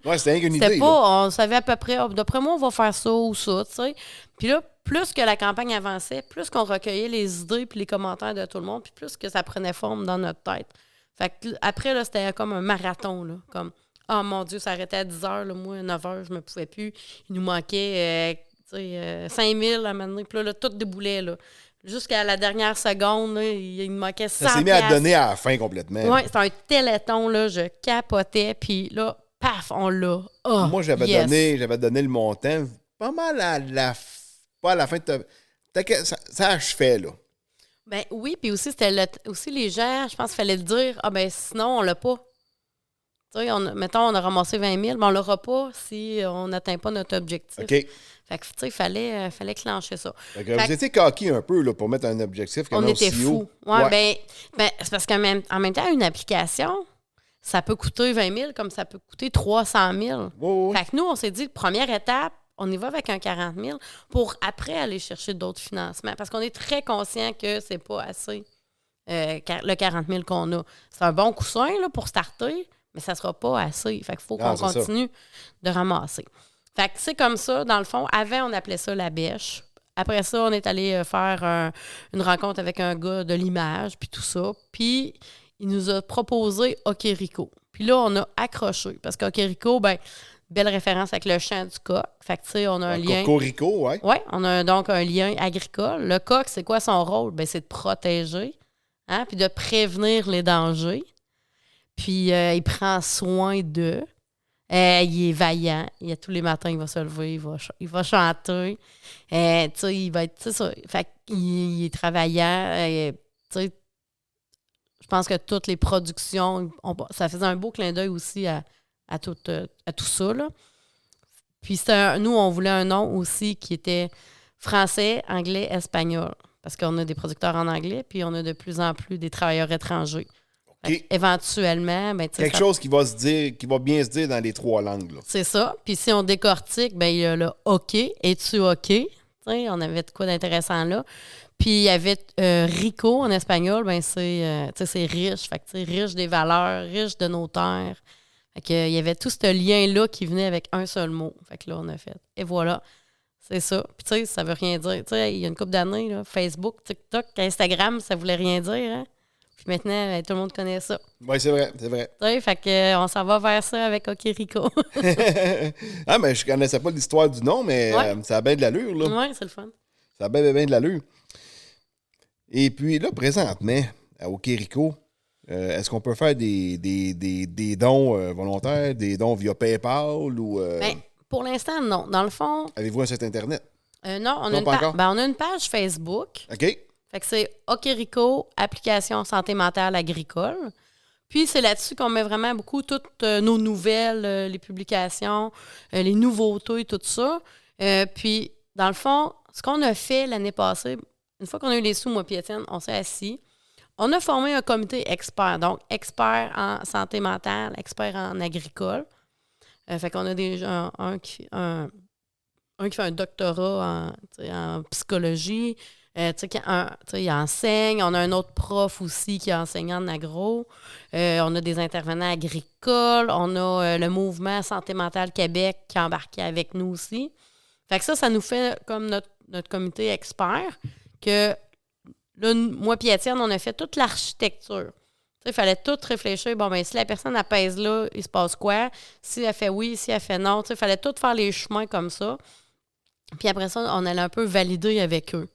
Oui, c'était une idée. C'était pas, on savait à peu près, d'après moi, on va faire ça ou ça, tu sais. Puis là, plus que la campagne avançait, plus qu'on recueillait les idées puis les commentaires de tout le monde, puis plus que ça prenait forme dans notre tête. Fait que après, là, c'était comme un marathon, là. Comme, oh mon Dieu, ça arrêtait à 10h, là, moi, à 9h, je me pouvais plus. Il nous manquait... 5 000 à un moment donné. Puis là, tout déboulait, là. Jusqu'à la dernière seconde, là, il me manquait 100 Ça s'est mis à donner à la fin complètement. Oui, c'était un téléthon, là. Je capotais. Puis là, paf, on l'a. Oh, Moi, j'avais donné le montant pas mal pas à la fin de ça achevait, là. Ben oui, puis aussi, aussi les gens, je pense qu'il fallait le dire. Ah, ben sinon, on l'a pas. Tu sais, mettons, on a ramassé 20 000, mais on l'aura pas si on n'atteint pas notre objectif. OK. Fait que, tu sais, il fallait clencher ça. Fait que vous étiez coquille un peu là, pour mettre un objectif quand on même était aussi haut. fous. Ouais. Ben, c'est parce qu'en même temps, une application, ça peut coûter 20 000 comme ça peut coûter 300 000. Ouais. Fait que nous, on s'est dit, première étape, on y va avec un 40 000 pour après aller chercher d'autres financements. Parce qu'on est très conscient que c'est pas assez, le 40 000 qu'on a. C'est un bon coussin là, pour starter, mais ça sera pas assez. Fait qu'il faut qu'on continue de ramasser. Fait que c'est comme ça, dans le fond. Avant, on appelait ça la bêche. Après ça, on est allé faire une rencontre avec un gars de l'image, puis tout ça. Puis, il nous a proposé Okerico. Puis là, on a accroché. Parce qu'Okerico, ben belle référence avec le chant du coq. Fait que, tu sais, on a un lien... Cocorico, oui. Oui, on a donc un lien agricole. Le coq, c'est quoi son rôle? Ben c'est de protéger, hein, puis de prévenir les dangers. Puis, il prend soin d'eux. Il est vaillant. Tous les matins, il va se lever, il va chanter. Tu sais, il va être... Tu sais, ça. Fait qu'il est travaillant. Tu sais, je pense que toutes les productions... ça faisait un beau clin d'œil aussi à tout ça, là. Puis nous, on voulait un nom aussi qui était français, anglais, espagnol. Parce qu'on a des producteurs en anglais, puis on a de plus en plus des travailleurs étrangers. Okay. Éventuellement, ben, quelque chose qui va bien se dire dans les 3 langues. Là. C'est ça. Puis si on décortique, ben il y a le OK. Es-tu OK? T'sais, on avait de quoi d'intéressant là. Puis il y avait Rico en espagnol, ben c'est riche. Fait que riche des valeurs, riche de nos terres. Fait que il y avait tout ce lien-là qui venait avec un seul mot. Fait que là, on a fait. Et voilà. C'est ça. Puis tu sais, ça veut rien dire. Tu sais, il y a une couple d'années, là, Facebook, TikTok, Instagram, ça voulait rien dire, hein? Puis maintenant, tout le monde connaît ça. Oui, c'est vrai. Tu sais, fait que on s'en va vers ça avec Okerico. Ah, mais je connaissais pas l'histoire du nom, mais ça a bien de l'allure, là. Oui, c'est le fun. Ça a bien de l'allure. Et puis là, présentement, à Okerico, est-ce qu'on peut faire des dons volontaires, des dons via PayPal ou... Ben, pour l'instant, non. Dans le fond... Avez-vous un site Internet? Non, on a une page Facebook. OK. Fait que c'est Okerico, application santé mentale agricole. Puis c'est là-dessus qu'on met vraiment beaucoup toutes nos nouvelles, les publications, les nouveautés, tout ça. Puis, dans le fond, ce qu'on a fait l'année passée, une fois qu'on a eu les sous, moi et Étienne, on s'est assis. On a formé un comité expert. Donc, expert en santé mentale, expert en agricole. Fait qu'on a déjà un qui fait un doctorat en psychologie. Il enseigne. On a un autre prof aussi qui est enseignant en agro. On a des intervenants agricoles. On a le mouvement Santé mentale Québec qui a embarqué avec nous aussi. Fait que ça nous fait comme notre comité expert que là, moi et Étienne, on a fait toute l'architecture. Il fallait tout réfléchir. Bon, ben si la personne apaise là, il se passe quoi? Si elle fait oui, si elle fait non. Il fallait tout faire les chemins comme ça. Puis après ça, on allait un peu valider avec eux.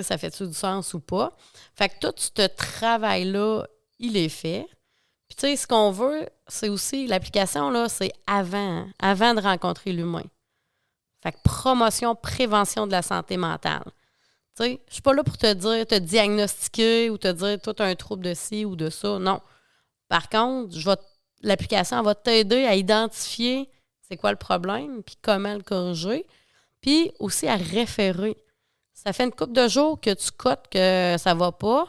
Ça fait-tu du sens ou pas? Fait que tout ce travail-là, il est fait. Puis tu sais, ce qu'on veut, c'est aussi, l'application, là, c'est avant de rencontrer l'humain. Fait que promotion, prévention de la santé mentale. Tu sais, je suis pas là pour te diagnostiquer ou te dire toi, tu as un trouble de ci ou de ça. Non. Par contre, l'application, elle va t'aider à identifier c'est quoi le problème, puis comment le corriger, puis aussi à référer. Ça fait une couple de jours que tu cotes que ça va pas,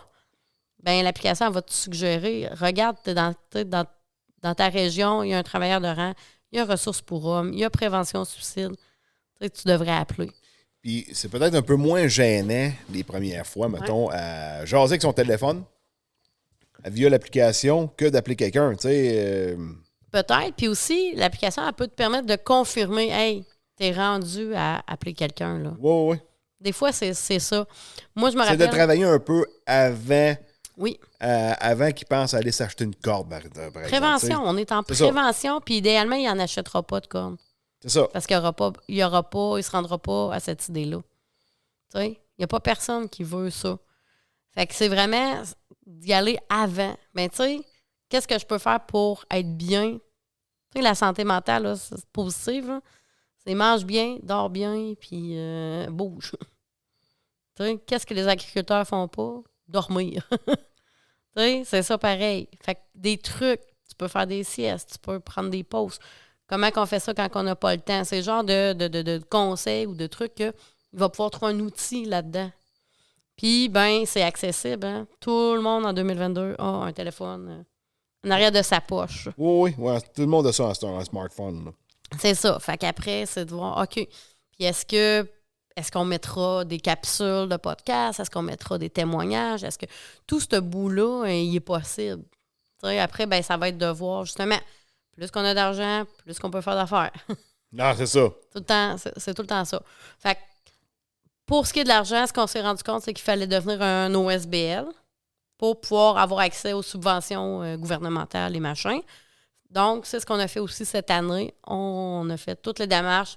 bien, l'application elle va te suggérer, regarde, dans ta région, il y a un travailleur de rang, il y a ressources pour hommes, il y a prévention suicide. Tu devrais appeler. Puis c'est peut-être un peu moins gênant les premières fois, mettons, à jaser avec son téléphone via l'application que d'appeler quelqu'un, tu sais. Peut-être. Puis aussi, l'application, elle peut te permettre de confirmer, hey, t'es rendu à appeler quelqu'un, là. Oui. Des fois, c'est ça. Moi, je me rappelle... C'est de travailler un peu avant... Oui. Avant qu'il pense à aller s'acheter une corde, par prévention. Exemple, on est en prévention, puis idéalement, il n'en achètera pas de corde. C'est ça. Parce qu'il il se rendra pas à cette idée-là. Tu sais, il n'y a pas personne qui veut ça. Fait que c'est vraiment d'y aller avant. Mais tu sais, qu'est-ce que je peux faire pour être bien? Tu sais, la santé mentale, là, c'est positif, là. C'est mange bien, dors bien, puis bouge. Tu sais, qu'est-ce que les agriculteurs font pas? Dormir. Tu sais, c'est ça pareil. Fait que des trucs, tu peux faire des siestes, tu peux prendre des pauses. Comment qu'on fait ça quand on n'a pas le temps? C'est le genre de conseils ou de trucs qu'il va pouvoir trouver un outil là-dedans. Puis, ben, c'est accessible. Hein? Tout le monde en 2022 a un téléphone en arrière de sa poche. Oui, tout le monde a ça, un smartphone. Là. C'est ça. Fait qu'après, c'est de voir, OK, puis est-ce qu'on mettra des capsules de podcast? Est-ce qu'on mettra des témoignages? Est-ce que tout ce bout-là, il est possible? T'sais, après, ben, ça va être de voir, justement, plus qu'on a d'argent, plus qu'on peut faire d'affaires. Non, c'est ça. Tout le temps, c'est tout le temps ça. Fait que, pour ce qui est de l'argent, ce qu'on s'est rendu compte, c'est qu'il fallait devenir un OSBL pour pouvoir avoir accès aux subventions gouvernementales et machins. Donc, c'est ce qu'on a fait aussi cette année. On a fait toutes les démarches.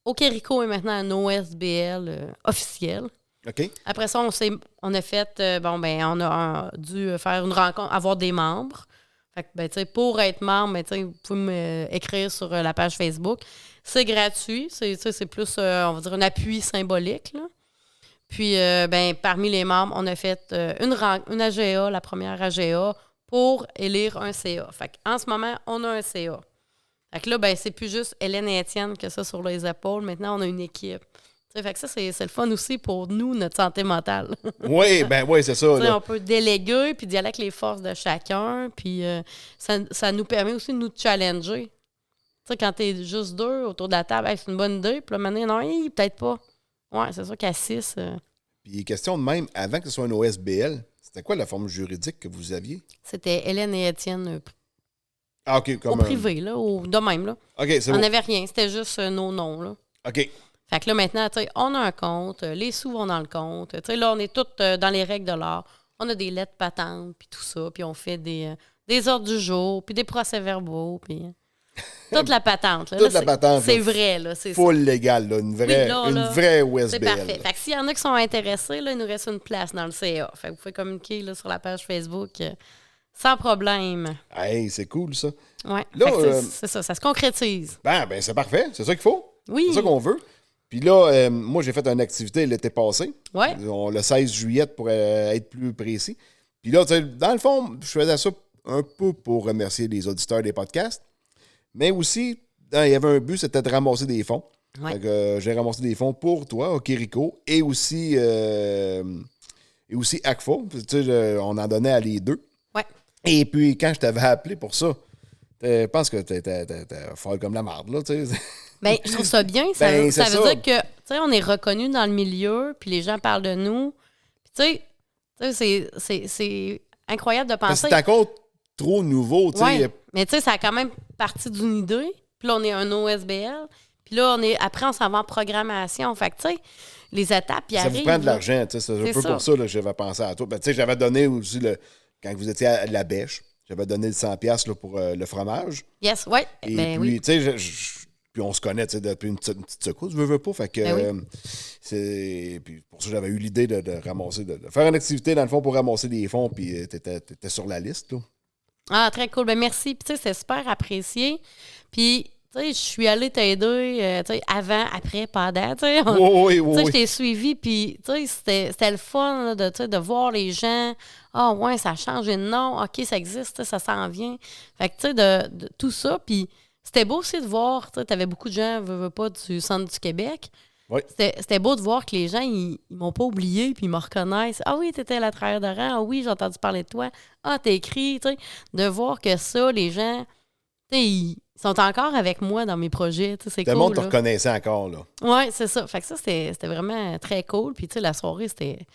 Okerico est maintenant un OSBL officiel. OK. Après ça, on a fait, on a dû faire une rencontre, avoir des membres. Fait que, ben, tu sais, pour être membre, ben, tu sais, vous pouvez m'écrire sur la page Facebook. C'est gratuit. C'est plus, on va dire, un appui symbolique, là. Puis, parmi les membres, on a fait une AGA, la première AGA, pour élire un CA. Fait qu'en ce moment, on a un CA. Fait que là, ben, c'est plus juste Hélène et Étienne que ça sur les épaules. Maintenant, on a une équipe. T'sais, fait que ça, c'est le fun aussi pour nous, notre santé mentale. Oui, c'est ça. On peut déléguer, puis d'y aller avec les forces de chacun. Puis ça nous permet aussi de nous challenger. T'sais, quand t'es juste deux autour de la table, hey, c'est une bonne idée. Puis là, maintenant, non, peut-être pas. Ouais, c'est sûr qu'à 6... Puis question de même, avant que ce soit un OSBL, c'était quoi la forme juridique que vous aviez? C'était Hélène et Étienne OK, comme au privé, là, de même. Là. OK, c'est on bon. n'avait rien, c'était juste nos noms. Là. OK. Fait que là, maintenant, tu sais, on a un compte, les sous vont dans le compte. Tu sais, là, on est tous dans les règles de l'art. On a des lettres patentes, puis tout ça, puis on fait des ordres du jour, puis des procès-verbaux, puis toute la patente. Là. Toute la patente. C'est vrai, là. C'est full légal, là. Une vraie OSBL. C'est parfait. Fait que s'il y en a qui sont intéressés, là, il nous reste une place dans le CA. Fait que vous pouvez communiquer là, sur la page Facebook sans problème. Hey, c'est cool, ça. Oui. Là, c'est ça se concrétise. Ben, c'est parfait. C'est ça qu'il faut. Oui. C'est ça qu'on veut. Puis là, moi, j'ai fait une activité l'été passé. Ouais. Le 16 juillet, pour être plus précis. Puis là, dans le fond, je faisais ça un peu pour remercier les auditeurs des podcasts. Mais aussi, il y avait un but, c'était de ramasser des fonds. Ouais. Fait que, j'ai ramassé des fonds pour toi, Okerico, et aussi ACFA. On en donnait à les deux. Ouais. Et puis, quand je t'avais appelé pour ça, je pense que t'étais folle comme la marde, là, tu sais. Bien, je trouve ça bien. Ça veut dire que, tu sais, on est reconnu dans le milieu, puis les gens parlent de nous. Puis, tu sais, c'est incroyable de penser. C'est encore trop nouveau, tu sais. Ouais, mais tu sais, ça a quand même parti d'une idée. Puis là, on est un OSBL. Puis là, après, on s'en va en programmation. Fait que, tu sais, les étapes, puis arrivent. Ça vous prend de l'argent, tu sais. C'est un peu pour ça que j'avais pensé à toi. Ben, tu sais, j'avais donné aussi, quand vous étiez à la bêche, j'avais donné le 100$ là, pour le fromage. Yes, ouais. Et ben, puis, oui. tu sais, puis on se connaît, tu sais, depuis une petite secousse, je veux pas. Fait que, Ben puis pour ça, j'avais eu l'idée de ramasser, de faire une activité, dans le fond, pour ramasser des fonds, puis t'étais sur la liste, là. Ah, très cool. Ben merci. Puis, tu sais, c'est super apprécié. Puis, tu sais, je suis allée t'aider, tu sais, avant, après, pendant, tu sais. Oui. Je t'ai suivi, puis, tu sais, c'était le fun, là, de voir les gens. Ah, ouais, ça a changé de nom. OK, ça existe, ça s'en vient. Fait que, tu sais, de tout ça. Puis, c'était beau aussi de voir, tu sais, t'avais beaucoup de gens, veux pas, du centre du Québec. Oui. C'était beau de voir que les gens, ils m'ont pas oublié, puis ils me reconnaissent. Ah oui, t'étais la travailleuse de rang. Ah oui, j'ai entendu parler de toi. Ah, t'as écrit, tu sais. De voir que ça, les gens, tu sais, ils sont encore avec moi dans mes projets. C'est cool. Le monde te reconnaissait encore, là. Oui, c'est ça. Fait que ça, c'était vraiment très cool. Puis, tu sais, la soirée, c'était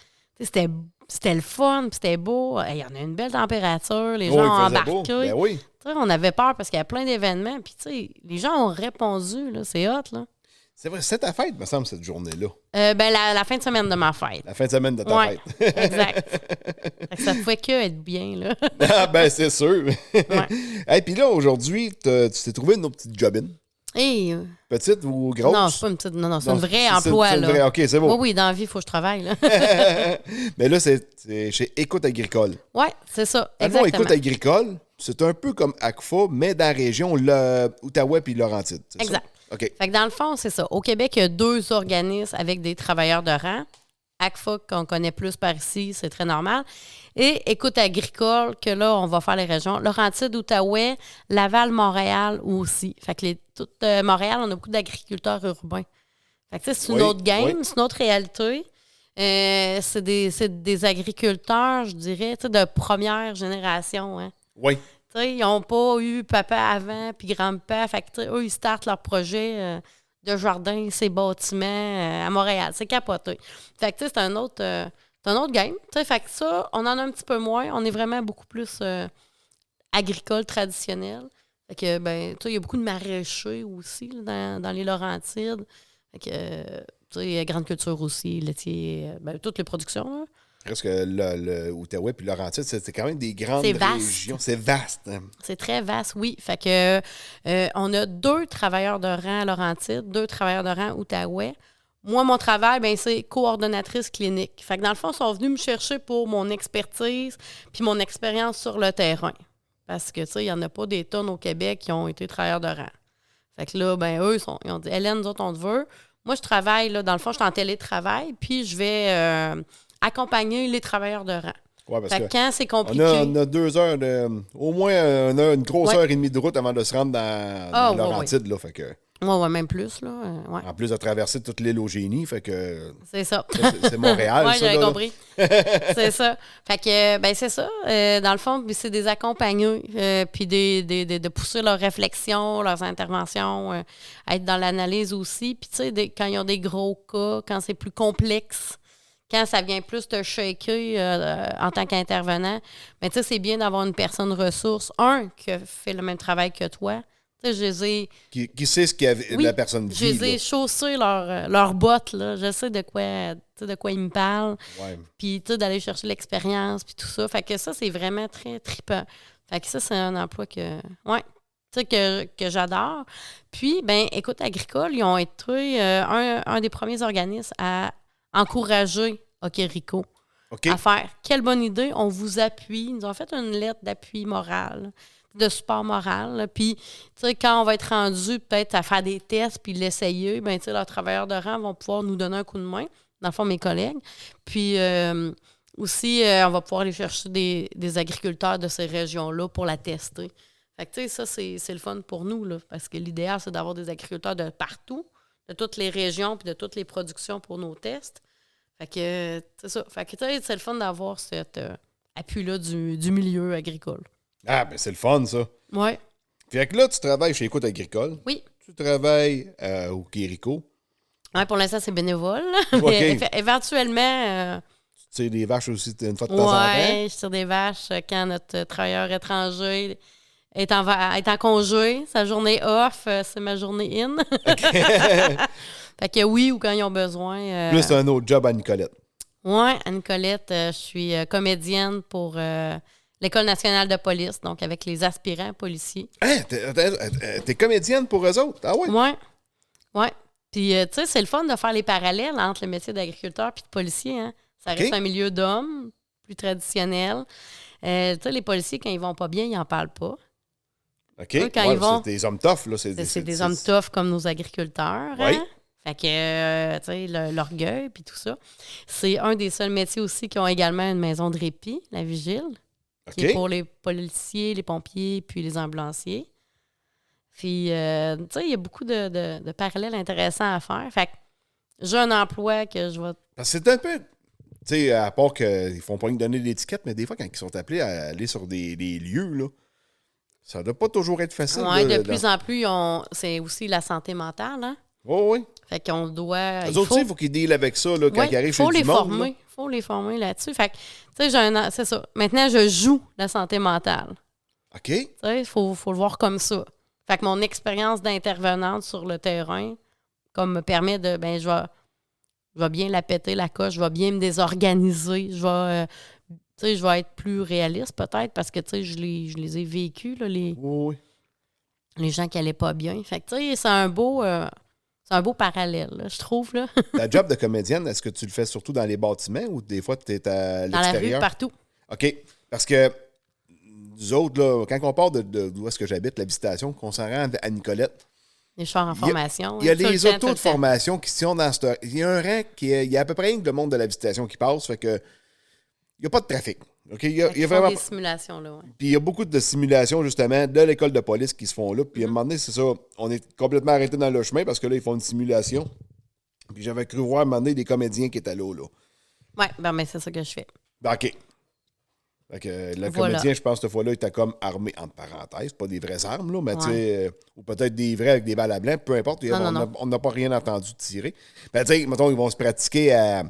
le fun, puis c'était beau. Il y en a une belle température. Les gens ont embarqué. Ben oui. T'sais, on avait peur parce qu'il y a plein d'événements. Puis, tu sais, les gens ont répondu. Là, c'est hot, là. C'est vrai, c'est ta fête, me semble, cette journée-là. La fin de semaine de ma fête. La fin de semaine de ta fête. Exact. Fait que ça pouvait que être bien, là. Ah, ben, c'est sûr. Ouais. Et puis là, aujourd'hui, tu t'es trouvé une autre petite jobine. Et, Petite ou grosse? non, c'est pas une petite. Non, c'est Non, un vrai c'est emploi, une là. vraie- OK, c'est bon. Oui, oui, dans la vie, il faut que je travaille, là. Mais là, c'est chez Écoute Agricole. Oui, c'est ça, Dans le fond, exactement. Écoute Agricole, c'est un peu comme ACFA, mais dans la région Outaouais puis Laurentides. C'est Exact. ça? OK. Fait que dans le fond, c'est ça. Au Québec, il y a 2 organismes avec des travailleurs de rang. ACFA, qu'on connaît plus par ici, c'est très normal. Et Écoute Agricole, que là, on va faire les régions. Laurentides, Outaouais, Laval, Montréal aussi. Fait que toute Montréal, on a beaucoup d'agriculteurs urbains. Fait que tu sais, c'est une Oui, autre game, oui. c'est une autre réalité. C'est des agriculteurs, je dirais, tu sais, de première génération, hein. Oui. Tu sais, ils n'ont pas eu papa avant puis grand-papa. Fait que, tu sais, eux, ils startent leur projet de jardin, ces bâtiments à Montréal. C'est capoté. Fait que, tu sais, c'est un autre game. Tu sais, fait que ça, on en a un petit peu moins. On est vraiment beaucoup plus agricole traditionnel. Fait que, ben, tu sais, il y a beaucoup de maraîchers aussi là, dans les Laurentides. Fait que, tu sais, grande culture aussi, laitier, ben, toutes les productions, là. Presque le Outaouais puis Laurentides, c'est quand même des grandes C'est vaste. régions. C'est vaste. Hein? C'est très vaste, oui. Fait que on a 2 travailleurs de rang à Laurentides, 2 travailleurs de rang Outaouais. Moi, mon travail, ben c'est coordonnatrice clinique. Fait que dans le fond, ils sont venus me chercher pour mon expertise puis mon expérience sur le terrain. Parce que, tu sais, il n'y en a pas des tonnes au Québec qui ont été travailleurs de rang. Fait que là, ben eux, ils ont dit, Hélène, nous autres, on te veut. Moi, je travaille, là, dans le fond, je suis en télétravail, puis je vais accompagner les travailleurs de rang. Ouais, parce Fait que que quand c'est compliqué... on a 2 heures au moins une grosse Ouais. heure et demie de route avant de se rendre dans ouais, Laurentides. Là, fait que, Ouais, même plus, là. Ouais. en plus de traverser toute l'île au génie, fait que C'est ça. c'est Montréal. Oui, ça, j'avais là. compris. C'est ça. Fait que, ben, c'est ça. Dans le fond, c'est des accompagnés, puis de pousser leurs réflexions, leurs interventions, être dans l'analyse aussi. Puis, tu sais, quand ils ont des gros cas, quand c'est plus complexe, quand ça vient plus te shaker en tant qu'intervenant, ben, tu sais, c'est bien d'avoir une personne ressource, qui fait le même travail que toi. Tu sais, je les ai... Qui sait ce que Oui, la personne je vit. les ai chaussés leurs bottes, là. Je sais de quoi ils me parlent. Là. Ouais. Puis, tu sais, d'aller chercher l'expérience, puis tout ça. Fait que ça, c'est vraiment très trippant. Fait que ça, c'est un emploi que j'adore. Puis, ben écoute, Agricole, ils ont été un des premiers organismes à encourager Okerico OK. à faire. Quelle bonne idée, on vous appuie. Ils nous ont fait une lettre d'appui moral, de support moral. Là. Puis, tu sais, quand on va être rendu peut-être à faire des tests puis l'essayer, ben tu sais, leurs travailleurs de rang vont pouvoir nous donner un coup de main, dans le fond, mes collègues. Puis, aussi, on va pouvoir aller chercher des agriculteurs de ces régions-là pour la tester. Fait que, tu sais, ça, c'est le fun pour nous, là, parce que l'idéal, c'est d'avoir des agriculteurs de partout, de toutes les régions puis de toutes les productions pour nos tests. Fait que, c'est ça. Fait que, tu sais, c'est le fun d'avoir cet appui-là du milieu agricole. Ah, ben c'est le fun, ça. Ouais. Fait que là, tu travailles chez Écoute Agricole. Oui. Tu travailles au Quérico. Ouais, pour l'instant, c'est bénévole. OK. Mais éventuellement, Tu tires des vaches aussi une fois de temps en temps. ouais, je tire des vaches quand notre travailleur étranger est en congé. Sa journée off, c'est ma journée in. Fait que oui, ou quand ils ont besoin. Plus un autre job à Nicolette. Oui, Anne-Colette, je suis comédienne pour l'École nationale de police, donc avec les aspirants policiers. Hein, t'es comédienne pour eux autres? Ah ouais? Oui, oui. Puis, tu sais, c'est le fun de faire les parallèles entre le métier d'agriculteur et de policier. Hein? Ça reste OK. un milieu d'hommes, plus traditionnel. Tu sais, les policiers, quand ils vont pas bien, ils n'en parlent pas. OK. Eux, quand Ouais, ils vont- c'est des hommes tough, là. C'est des hommes tough comme nos agriculteurs. Oui. Hein? Fait que, tu sais, l'orgueil puis tout ça. C'est un des seuls métiers aussi qui ont également une maison de répit, la vigile, qui est OK. pour les policiers, les pompiers puis les ambulanciers. Puis, tu sais, il y a beaucoup de parallèles intéressants à faire. Fait que j'ai un emploi que je vais... Parce que c'est un peu... Tu sais, à part qu'ils font pas rien donner l'étiquette, mais des fois, quand ils sont appelés à aller sur des lieux, là, ça doit pas toujours être facile. Ouais, là, de plus en plus, c'est aussi la santé mentale, hein? Oui. Fait qu'on doit... Les autres aussi, il faut qu'ils dealent avec ça là, quand ils arrivent chez faut du les monde. former. Là. Faut les former là-dessus. Fait que, tu sais, c'est ça. Maintenant, je joue la santé mentale. OK. Tu sais, il faut le voir comme ça. Fait que mon expérience d'intervenante sur le terrain, comme me permet de, ben, je vais bien la péter, la coche, je vais bien me désorganiser, je vais être plus réaliste peut-être parce que, tu sais, je les ai vécus, là, Oui. les gens qui allaient pas bien. Fait que, tu sais, c'est un beau parallèle, là, je trouve, là. Ta job de comédienne, est-ce que tu le fais surtout dans les bâtiments ou des fois, tu es à Dans la rue, l'extérieur? partout. OK. Parce que nous autres, là, quand on part d'où est-ce que j'habite, la visitation, qu'on s'en rend à Nicolette, Les chars en formation. il y a tout le les temps, tout autos le de temps. formation qui sont dans ce... Il y a un rang qui est... Il y a à peu près rien que le monde de la visitation qui passe, fait que il n'y a pas de trafic. OK? Il y a Fait qu'ils font vraiment... des simulations, là, ouais. Puis il y a beaucoup de simulations, justement, de l'école de police qui se font là. Puis à un moment donné, c'est ça, on est complètement arrêté dans le chemin parce que là, ils font une simulation. Puis j'avais cru voir à un moment donné des comédiens qui étaient là. Ouais, ben, mais c'est ça que je fais. Ben, OK. Fait que le Voilà. comédien, je pense, cette fois-là, il était comme armé, entre parenthèses, pas des vraies armes, là, mais tu Ouais. sais, ou peut-être des vrais avec des balles à blanc, peu importe. Non. On n'a pas rien entendu tirer. Ben, tu sais, mettons, ils vont se pratiquer à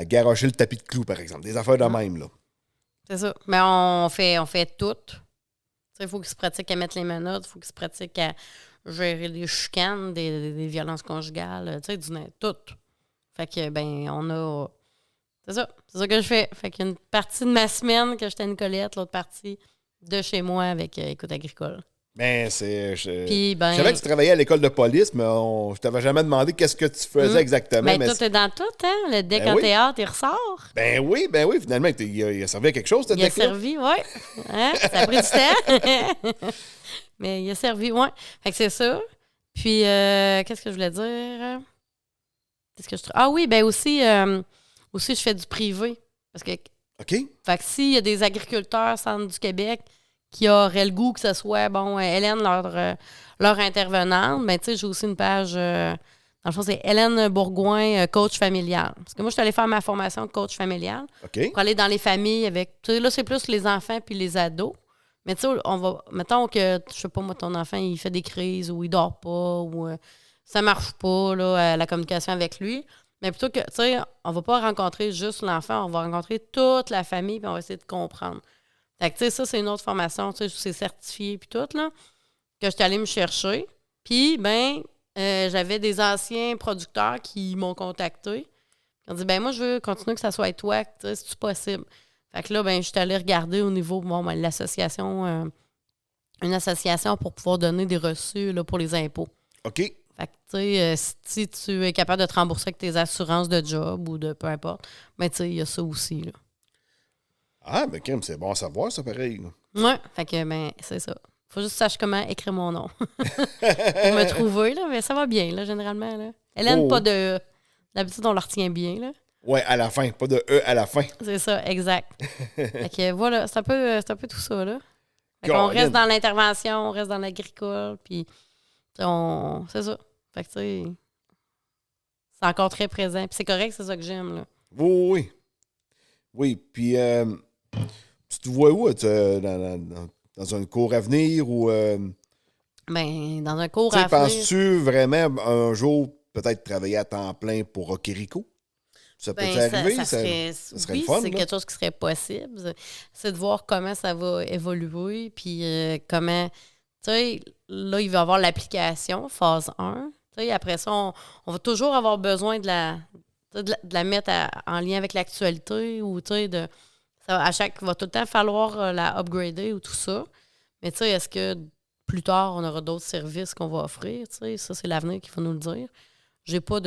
garrocher le tapis de clous, par exemple. Des affaires de même, là. C'est ça. Mais on fait tout. Tu sais, il faut qu'ils se pratiquent à mettre les menottes, il faut qu'ils se pratiquent à gérer les chicanes, des violences conjugales, tu sais, tout. Fait que, ben, on a... C'est ça que je fais. Fait qu'il y a une partie de ma semaine que j'étais à Nicolette, l'autre partie de chez moi avec Écoute Agricole. Ben, c'est. Puis, ben... Je savais que tu travaillais à l'école de police, mais je t'avais jamais demandé qu'est-ce que tu faisais exactement. Ben, mais tout est dans tout, hein? Le deck Ben en oui. théâtre, il ressort. Ben oui, finalement, il a servi à quelque chose, ce Il a deck-là. servi, oui. Hein? Ça a pris du temps. Mais il a servi, oui. Fait que c'est ça. Puis, qu'est-ce que je voulais dire? Ah oui, ben aussi, je fais du privé. Parce que, OK. fait que s'il y a des agriculteurs centre du Québec qui auraient le goût que ce soit, bon, Hélène, leur intervenante, ben tu sais, j'ai aussi une page, dans le fond, c'est Hélène Bourgoin, coach familial. Parce que moi, je suis allée faire ma formation de coach familial OK. pour aller dans les familles avec... Tu sais, là, c'est plus les enfants puis les ados. Mais tu sais, mettons que, je sais pas, moi, ton enfant, il fait des crises ou il dort pas ou ça marche pas, là, la communication avec lui. Mais plutôt que, tu sais, on va pas rencontrer juste l'enfant, on va rencontrer toute la famille puis on va essayer de comprendre. Fait que, tu sais, ça, c'est une autre formation, tu sais, c'est certifié puis tout, là, que j'étais allée me chercher. Puis, ben, j'avais des anciens producteurs qui m'ont contacté. Ils ont dit, ben moi, je veux continuer que ça soit toi, tu sais, c'est-tu possible? Fait que là, ben, je suis allée regarder au niveau, l'association, une association pour pouvoir donner des reçus, là, pour les impôts. OK. Fait que, tu sais, si tu es capable de te rembourser avec tes assurances de job ou de peu importe, ben, tu sais, il y a ça aussi, là. Ah, ben, Kim, c'est bon à savoir, ça, pareil. là. Ouais, fait que, ben, c'est ça. Faut juste que tu saches comment écrire mon nom. Pour me trouver, là, mais ça va bien, là, généralement, là. Hélène, Oh. pas de... D'habitude, on la retient bien, là. Ouais, à la fin, pas de E à la fin. C'est ça, exact. Fait que, voilà, c'est un peu tout ça, là. Fait qu'on Caroline. reste dans l'intervention, on reste dans l'agricole, puis c'est ça. Fait que, tu sais, c'est encore très présent. Puis c'est correct, c'est ça que j'aime, là. Oui. Oui, puis tu te vois où? Dans un cours à venir ou... Ben, dans un cours tu sais, à venir... penses-tu vraiment un jour peut-être travailler à temps plein pour Rocérico? Ça peut Ben, arriver? ça serait serait oui, le fun, c'est là. quelque chose qui serait possible. C'est de voir comment ça va évoluer, puis comment... Tu sais, là, il va y avoir l'application, phase 1. Tu sais, après ça, on va toujours avoir besoin de la mettre en lien avec l'actualité ou, tu sais, il va tout le temps falloir la upgrader ou tout ça. Mais, tu sais, est-ce que plus tard, on aura d'autres services qu'on va offrir? Tu sais, ça, c'est l'avenir qu'il faut nous le dire. J'ai pas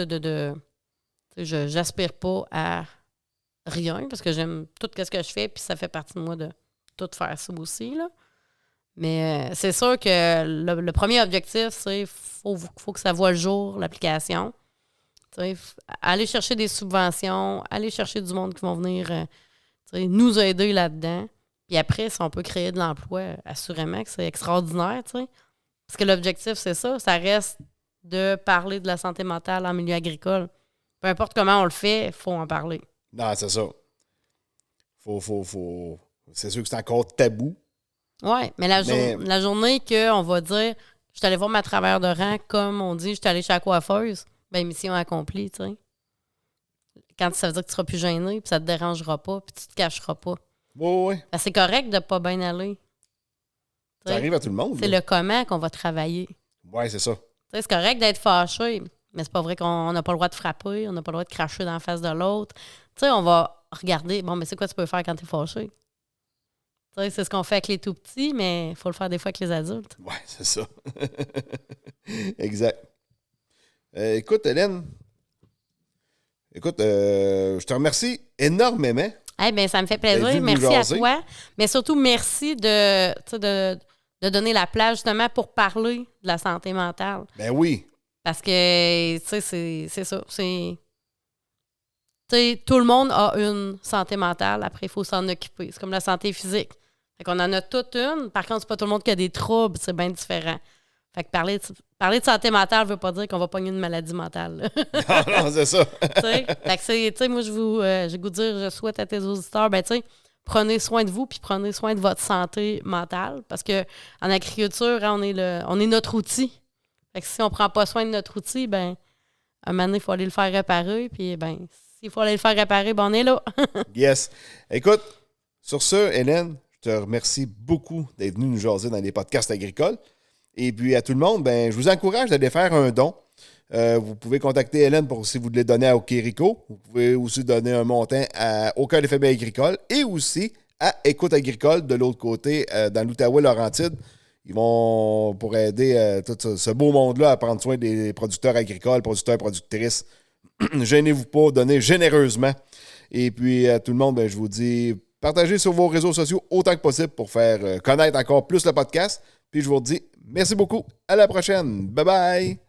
j'aspire pas à rien parce que j'aime tout ce que je fais puis ça fait partie de moi de tout faire ça aussi, là. Mais c'est sûr que le premier objectif, c'est faut que ça voie le jour, l'application. Aller chercher des subventions, aller chercher du monde qui vont venir nous aider là-dedans. Puis après, si on peut créer de l'emploi, assurément que c'est extraordinaire. T'sais. Parce que l'objectif, c'est ça. Ça reste de parler de la santé mentale en milieu agricole. Peu importe comment on le fait, il faut en parler. Non, c'est ça. C'est sûr que c'est encore tabou. Oui, mais la journée qu'on va dire je suis allé voir ma travailleur de rang, comme on dit, je suis allé chez la coiffeuse, bien, mission accomplie, tu sais. Quand ça veut dire que tu seras plus gêné, puis ça te dérangera pas, puis tu te cacheras pas. Oui. Ben, c'est correct de pas bien aller. Ça arrive à tout le monde. C'est le comment qu'on va travailler. Oui, c'est ça. T'sais, c'est correct d'être fâché, mais c'est pas vrai qu'on n'a pas le droit de frapper, on n'a pas le droit de cracher dans la face de l'autre. Tu sais, on va regarder, bon, mais c'est quoi tu peux faire quand t'es fâché? C'est ce qu'on fait avec les tout-petits, mais il faut le faire des fois avec les adultes. Oui, c'est ça. Exact. Écoute, Hélène, je te remercie énormément. Ça me fait plaisir. Merci à toi. Mais surtout, merci de donner la place justement pour parler de la santé mentale. Ben oui. Parce que, c'est ça. Tout le monde a une santé mentale. Après, il faut s'en occuper. C'est comme la santé physique. Fait qu'on en a toute une. Par contre, c'est pas tout le monde qui a des troubles. C'est bien différent. Fait que parler de santé mentale ne veut pas dire qu'on va pogner une maladie mentale. Non, c'est ça. Fait que moi, j'ai goût de dire, je souhaite à tes auditeurs, prenez soin de vous puis prenez soin de votre santé mentale. Parce que en agriculture, on est notre outil. Fait que si on prend pas soin de notre outil, à un moment donné, il faut aller le faire réparer. Puis, s'il faut aller le faire réparer, on est là. Yes. Écoute, sur ce, Hélène, je te remercie beaucoup d'être venue nous jaser dans les podcasts agricoles. Et puis, à tout le monde, je vous encourage d'aller faire un don. Vous pouvez contacter Hélène pour si vous voulez donner à Okérico. Vous pouvez aussi donner un montant au Cœur des familles agricoles et aussi à Écoute agricole de l'autre côté, dans l'Outaouais-Laurentide. Ils vont pour aider tout ce beau monde-là à prendre soin des producteurs agricoles, producteurs, productrices. Gênez-vous pas, donnez généreusement. Et puis, à tout le monde, je vous dis, partagez sur vos réseaux sociaux autant que possible pour faire connaître encore plus le podcast. Puis, je vous dis merci beaucoup. À la prochaine. Bye bye.